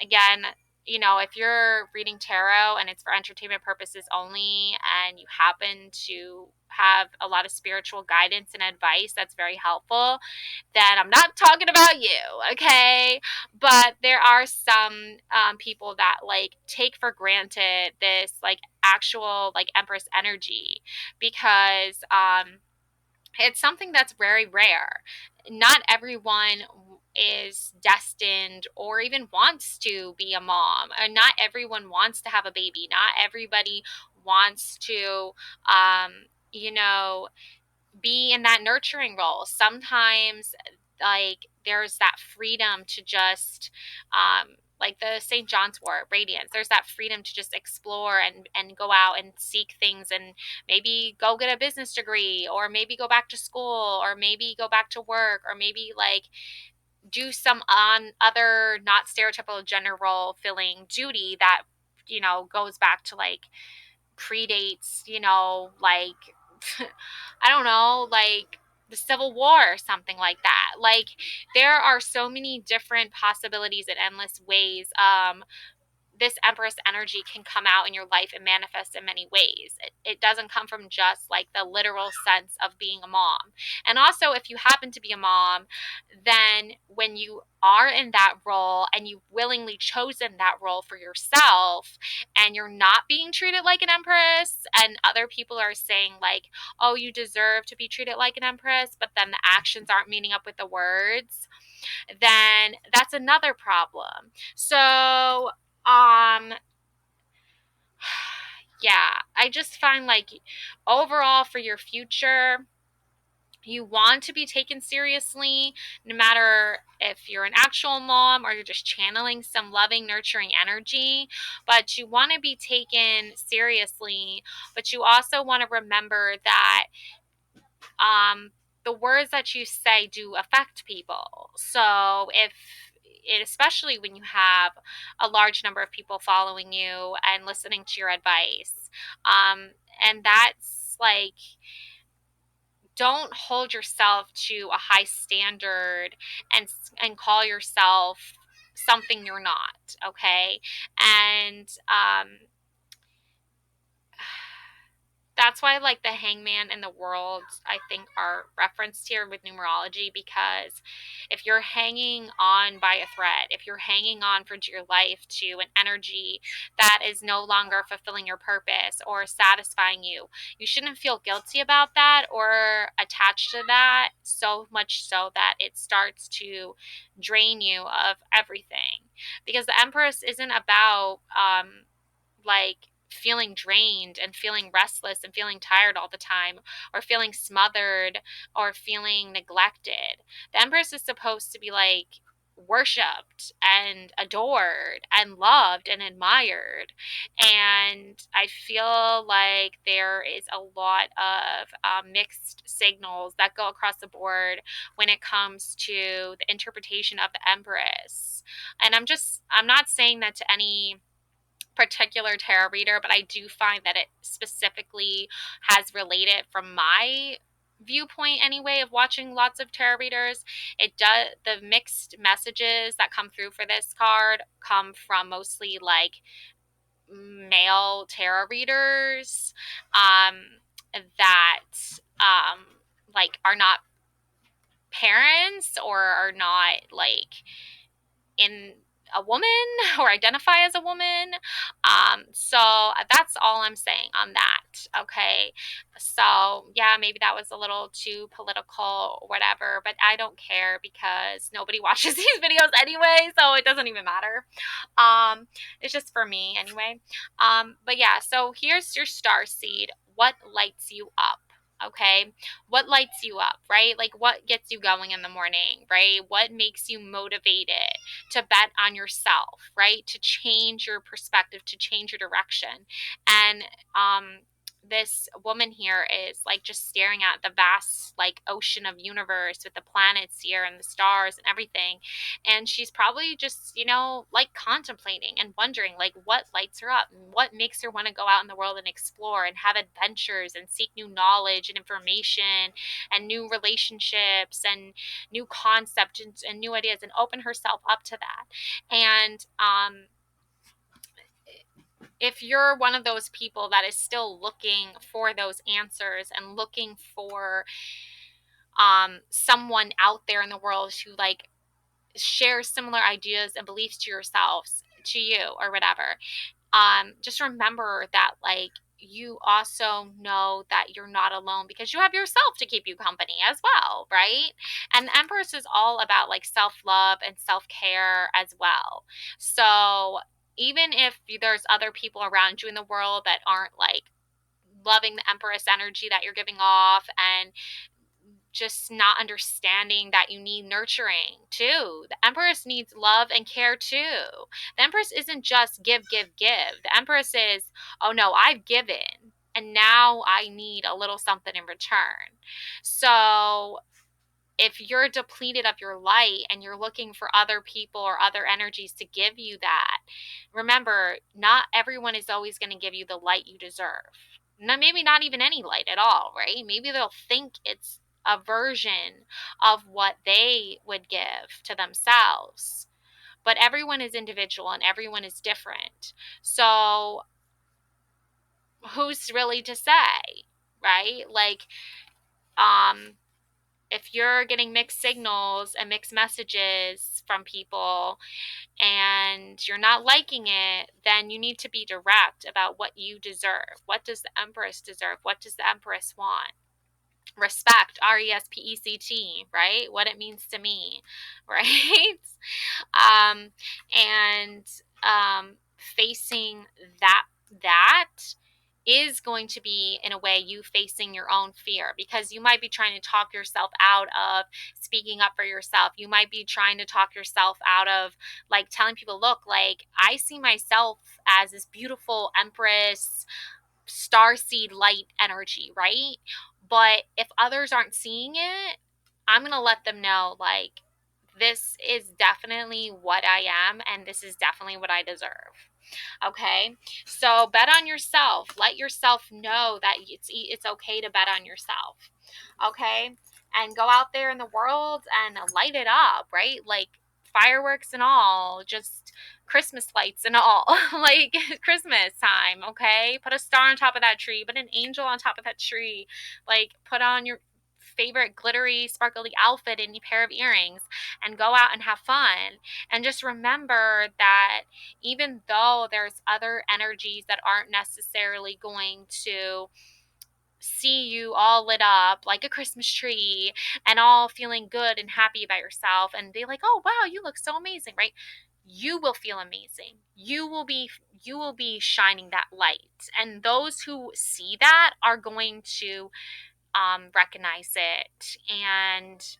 Again, you know, if you're reading tarot and it's for entertainment purposes only and you happen to have a lot of spiritual guidance and advice that's very helpful, then I'm not talking about you, okay? But there are some people that like take for granted this like actual like Empress energy because it's something that's very rare. Not everyone is destined or even wants to be a mom. And not everyone wants to have a baby. Not everybody wants to, you know, be in that nurturing role. Sometimes, like, there's that freedom to just, like the St. John's Wort, Radiance, there's that freedom to just explore and go out and seek things and maybe go get a business degree or maybe go back to school or maybe go back to work or maybe like do some on other not stereotypical gender role filling duty that, you know, goes back to like predates, you know, like I don't know, like the Civil War or something like that. Like there are so many different possibilities and endless ways this Empress energy can come out in your life and manifest in many ways. It doesn't come from just like the literal sense of being a mom. And also, if you happen to be a mom, then when you are in that role and you've willingly chosen that role for yourself and you're not being treated like an empress and other people are saying like, oh, you deserve to be treated like an empress, but then the actions aren't meeting up with the words, then that's another problem. So um, yeah, I just find like overall for your future, you want to be taken seriously, no matter if you're an actual mom or you're just channeling some loving, nurturing energy. But you want to be taken seriously, but you also want to remember that the words that you say do affect people. So especially when you have a large number of people following you and listening to your advice, and that's like, don't hold yourself to a high standard and call yourself something you're not. Okay, and that's why like the hangman and the world I think are referenced here with numerology, because if you're hanging on by a thread, if you're hanging on for dear life to an energy that is no longer fulfilling your purpose or satisfying you, you shouldn't feel guilty about that or attached to that so much so that it starts to drain you of everything. Because the Empress isn't about like feeling drained and feeling restless and feeling tired all the time or feeling smothered or feeling neglected. The Empress is supposed to be like worshipped and adored and loved and admired. And I feel like there is a lot of mixed signals that go across the board when it comes to the interpretation of the Empress. And I'm not saying that to any particular tarot reader, but I do find that it specifically has related from my viewpoint anyway of watching lots of tarot readers. It does, the mixed messages that come through for this card come from mostly like male tarot readers um that um like are not parents or are not like in a woman or identify as a woman. So that's all I'm saying on that. Okay. So yeah, maybe that was a little too political or whatever, but I don't care because nobody watches these videos anyway, so it doesn't even matter. It's just for me anyway. But yeah, so here's your star seed. What lights you up? Okay, what lights you up, right? Like what gets you going in the morning, right? What makes you motivated to bet on yourself, right? To change your perspective, to change your direction. And this woman here is like just staring at the vast like ocean of universe with the planets here and the stars and everything, and she's probably just, you know, like contemplating and wondering like what lights her up and what makes her want to go out in the world and explore and have adventures and seek new knowledge and information and new relationships and new concepts and new ideas, and open herself up to that. And if you're one of those people that is still looking for those answers and looking for someone out there in the world who like shares similar ideas and beliefs to yourselves, to you or whatever, just remember that like you also know that you're not alone because you have yourself to keep you company as well, right? And the Empress is all about like self-love and self-care as well. So even if there's other people around you in the world that aren't like loving the Empress energy that you're giving off, and just not understanding that you need nurturing too. The Empress needs love and care too. The Empress isn't just give, give, give. The Empress is, oh no, I've given and now I need a little something in return. So if you're depleted of your light and you're looking for other people or other energies to give you that, remember, not everyone is always going to give you the light you deserve. Maybe not even any light at all, right? Maybe they'll think it's a version of what they would give to themselves. But everyone is individual and everyone is different. So who's really to say, right? Like, if you're getting mixed signals and mixed messages from people and you're not liking it, then you need to be direct about what you deserve. What does the Empress deserve? What does the Empress want? Respect, RESPECT, right? What it means to me, right? um, and facing that is going to be in a way you facing your own fear, because you might be trying to talk yourself out of speaking up for yourself. You might be trying to talk yourself out of like telling people, look, like I see myself as this beautiful Empress star seed light energy, right? But if others aren't seeing it, I'm going to let them know like this is definitely what I am and this is definitely what I deserve. Okay? So bet on yourself. Let yourself know that it's okay to bet on yourself. Okay? And go out there in the world and light it up, right? Like fireworks and all, just Christmas lights and all, like Christmas time, okay? Put a star on top of that tree, put an angel on top of that tree, like put on your favorite glittery, sparkly outfit and a pair of earrings and go out and have fun. And just remember that even though there's other energies that aren't necessarily going to see you all lit up like a Christmas tree and all feeling good and happy about yourself and be like, "Oh, wow, you look so amazing," right? You will feel amazing. You will be shining that light. And those who see that are going to recognize it. And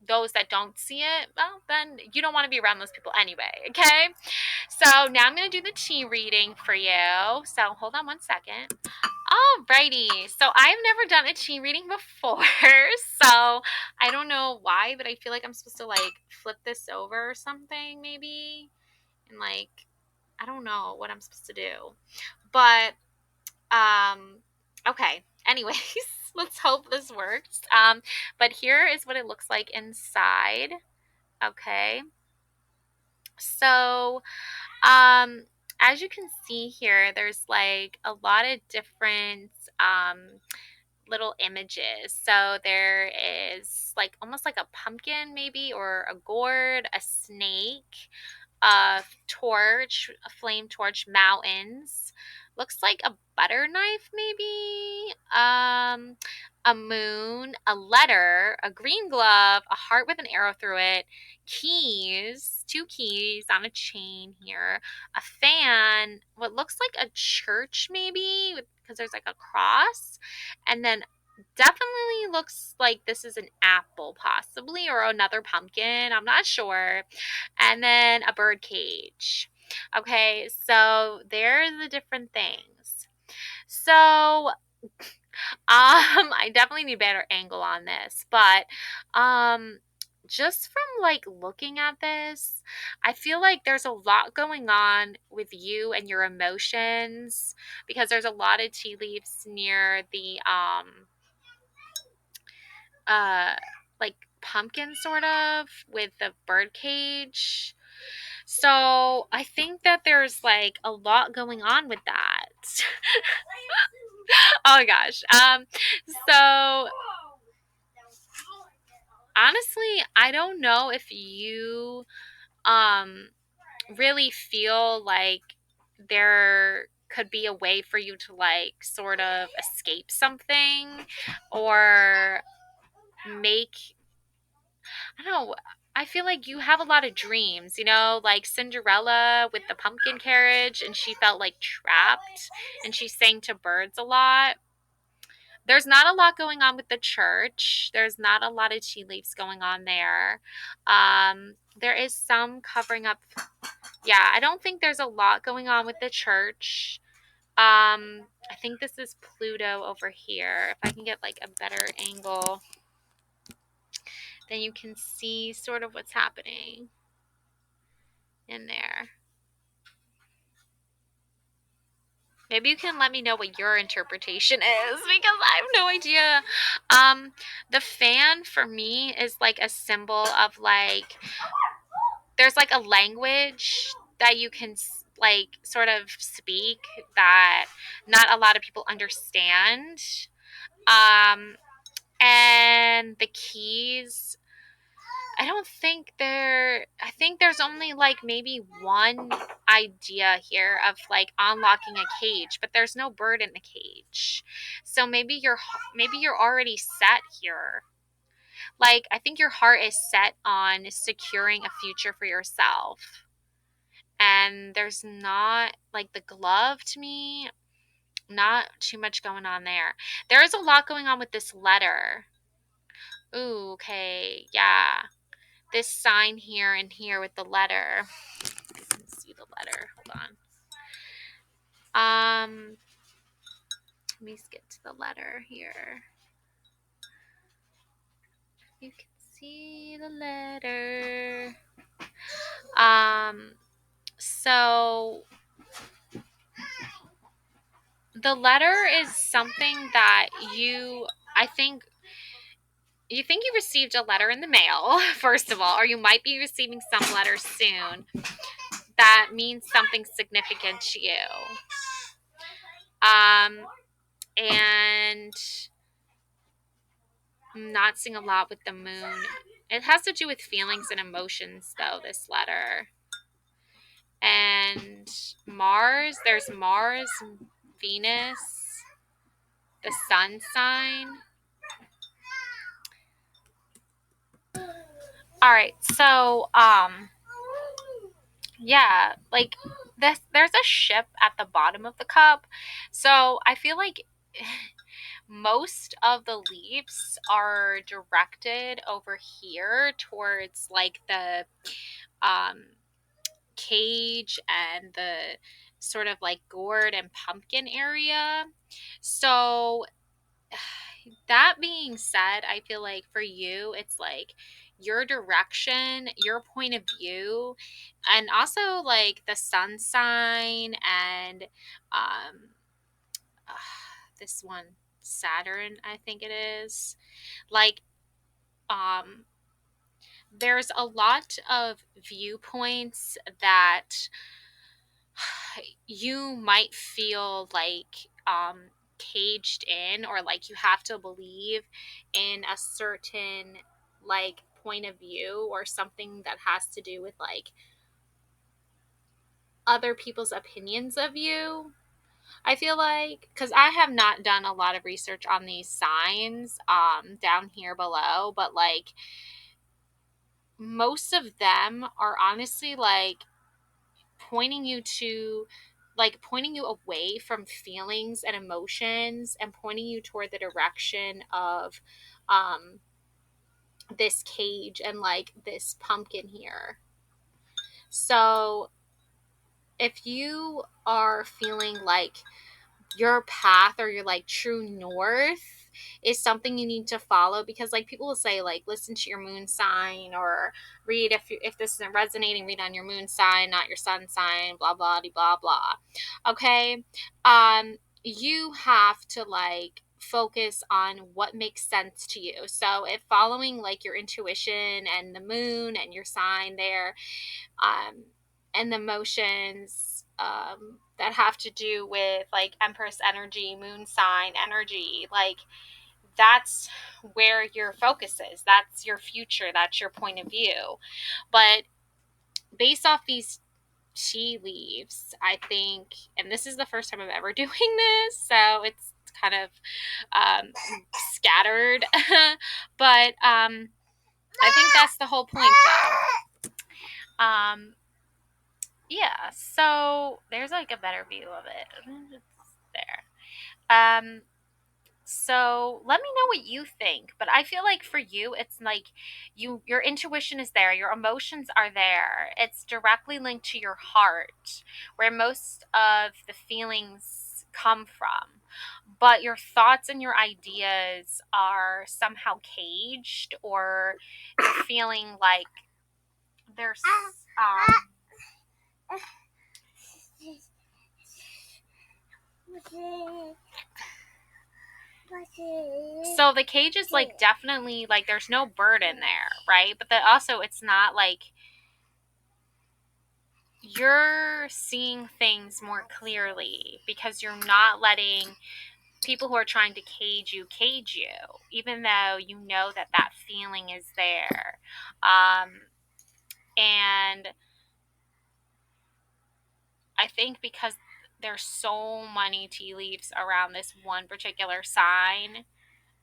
those that don't see it, well, then you don't want to be around those people anyway, okay? So now I'm going to do the tea reading for you. So hold on one second. Alrighty, so I've never done a tea reading before, so I don't know why, but I feel like I'm supposed to like flip this over or something maybe, and like I don't know what I'm supposed to do, but okay. Anyways, let's hope this works. But here is what it looks like inside. Okay, so as you can see here, there's like a lot of different little images. So there is like almost like a pumpkin maybe, or a gourd, a snake, a flame torch, mountains. Looks like a butter knife, maybe. A moon, a letter, a green glove, a heart with an arrow through it, keys, two keys on a chain here, a fan, what looks like a church, maybe, because there's like a cross, and then definitely looks like this is an apple, possibly, or another pumpkin. I'm not sure. And then a bird cage. Okay, so there's the different things. So, I definitely need a better angle on this, but just from like looking at this, I feel like there's a lot going on with you and your emotions because there's a lot of tea leaves near the uh like pumpkin sort of with the bird cage. So I think that there's like a lot going on with that. Oh my gosh. So honestly, I don't know if you um really feel like there could be a way for you to like sort of escape something or make, I don't know. I feel like you have a lot of dreams, like Cinderella with the pumpkin carriage, and she felt like trapped and she sang to birds a lot. There's not a lot going on with the church. There's not a lot of tea leaves going on there. There is some covering up. Yeah, I don't think there's a lot going on with the church. I think this is Pluto over here. If I can get like a better angle, then you can see sort of what's happening in there. Maybe you can let me know what your interpretation is because I have no idea. The fan for me is like a symbol of like there's like a language that you can like sort of speak that not a lot of people understand. Um, and the keys, I think there's only like maybe one idea here of like unlocking a cage, but there's no bird in the cage. So maybe you're already set here. Like I think your heart is set on securing a future for yourself. And there's not like the glove to me, not too much going on there. There is a lot going on with this letter. Ooh, okay. Yeah. This sign here and here with the letter. You can see the letter. Hold on. Let me get to the letter here. You can see the letter. So the letter is something that I think you think you received a letter in the mail, first of all, or you might be receiving some letters soon that means something significant to you. And I'm not seeing a lot with the moon. It has to do with feelings and emotions, though, this letter. And Mars, there's Mars, Venus, the sun sign. All right, so yeah, like there's a ship at the bottom of the cup. So I feel like most of the leaves are directed over here towards like the um cage and the sort of like gourd and pumpkin area. So that being said, I feel like for you, it's like your direction, your point of view, and also like the sun sign and um, this one, Saturn, I think it is. Like, um, there's a lot of viewpoints that you might feel like caged in or like you have to believe in a certain like point of view or something that has to do with like other people's opinions of you. I feel like, because I have not done a lot of research on these signs down here below, but like most of them are honestly like pointing you to pointing you away from feelings and emotions and pointing you toward the direction of um this cage and like this pumpkin here. So if you are feeling like your path or your like true north is something you need to follow, because like people will say like listen to your moon sign, or read, if this isn't resonating, read on your moon sign, not your sun sign, blah blah blah blah. Okay. You have to like focus on what makes sense to you. So if following like your intuition and the moon and your sign there, um, and the motions that have to do with like Empress energy, moon sign energy, like that's where your focus is. That's your future. That's your point of view. But based off these tea leaves, I think, and this is the first time I'm ever doing this, so it's kind of scattered, but I think that's the whole point, though. Yeah, so there's like a better view of it. It's there. So let me know what you think. But I feel like for you, it's like your intuition is there, your emotions are there. It's directly linked to your heart, where most of the feelings come from. But your thoughts and your ideas are somehow caged, or you're feeling like there's so the cage is like definitely like there's no bird in there, right? But then also it's not like you're seeing things more clearly because you're not letting people who are trying to cage you, even though you know that that feeling is there. And I think because there's so many tea leaves around this one particular sign,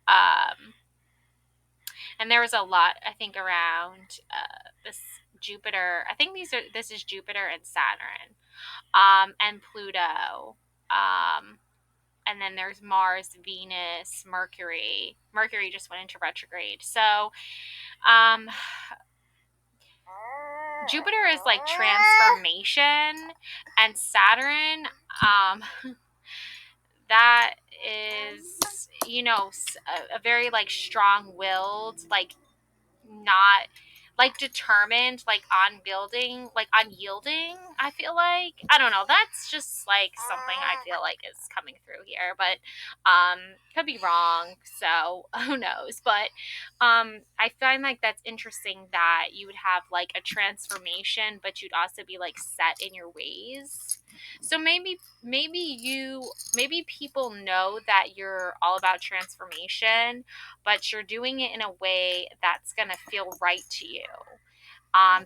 um, and there was a lot, I think, around this Jupiter. I think this is Jupiter and Saturn, and Pluto, and then there's Mars, Venus, Mercury. Mercury just went into retrograde. So, Jupiter is like transformation, and Saturn, that is, a very like strong-willed, like not like determined, like on building, like unyielding. I feel like, I don't know, that's just like something I feel like is coming through here, but could be wrong, so who knows. But I find like that's interesting that you would have like a transformation, but you'd also be like set in your ways. So maybe people know that you're all about transformation, but you're doing it in a way that's going to feel right to you,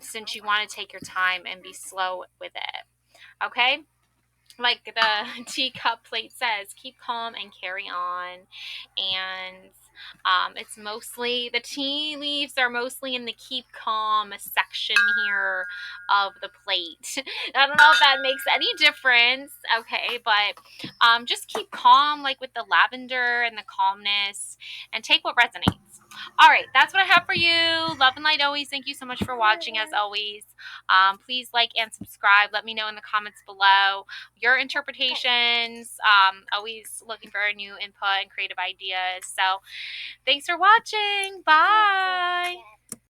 since you want to take your time and be slow with it. Okay? Like the teacup plate says, keep calm and carry on. And it's mostly, the tea leaves are mostly in the keep calm section here of the plate. I don't know if that makes any difference, okay, but just keep calm, like with the lavender and the calmness, and take what resonates. All right, that's what I have for you. Love and light always. Thank you so much for watching, as always. Please like and subscribe. Let me know in the comments below your interpretations. Always looking for new input and creative ideas. So thanks for watching. Bye.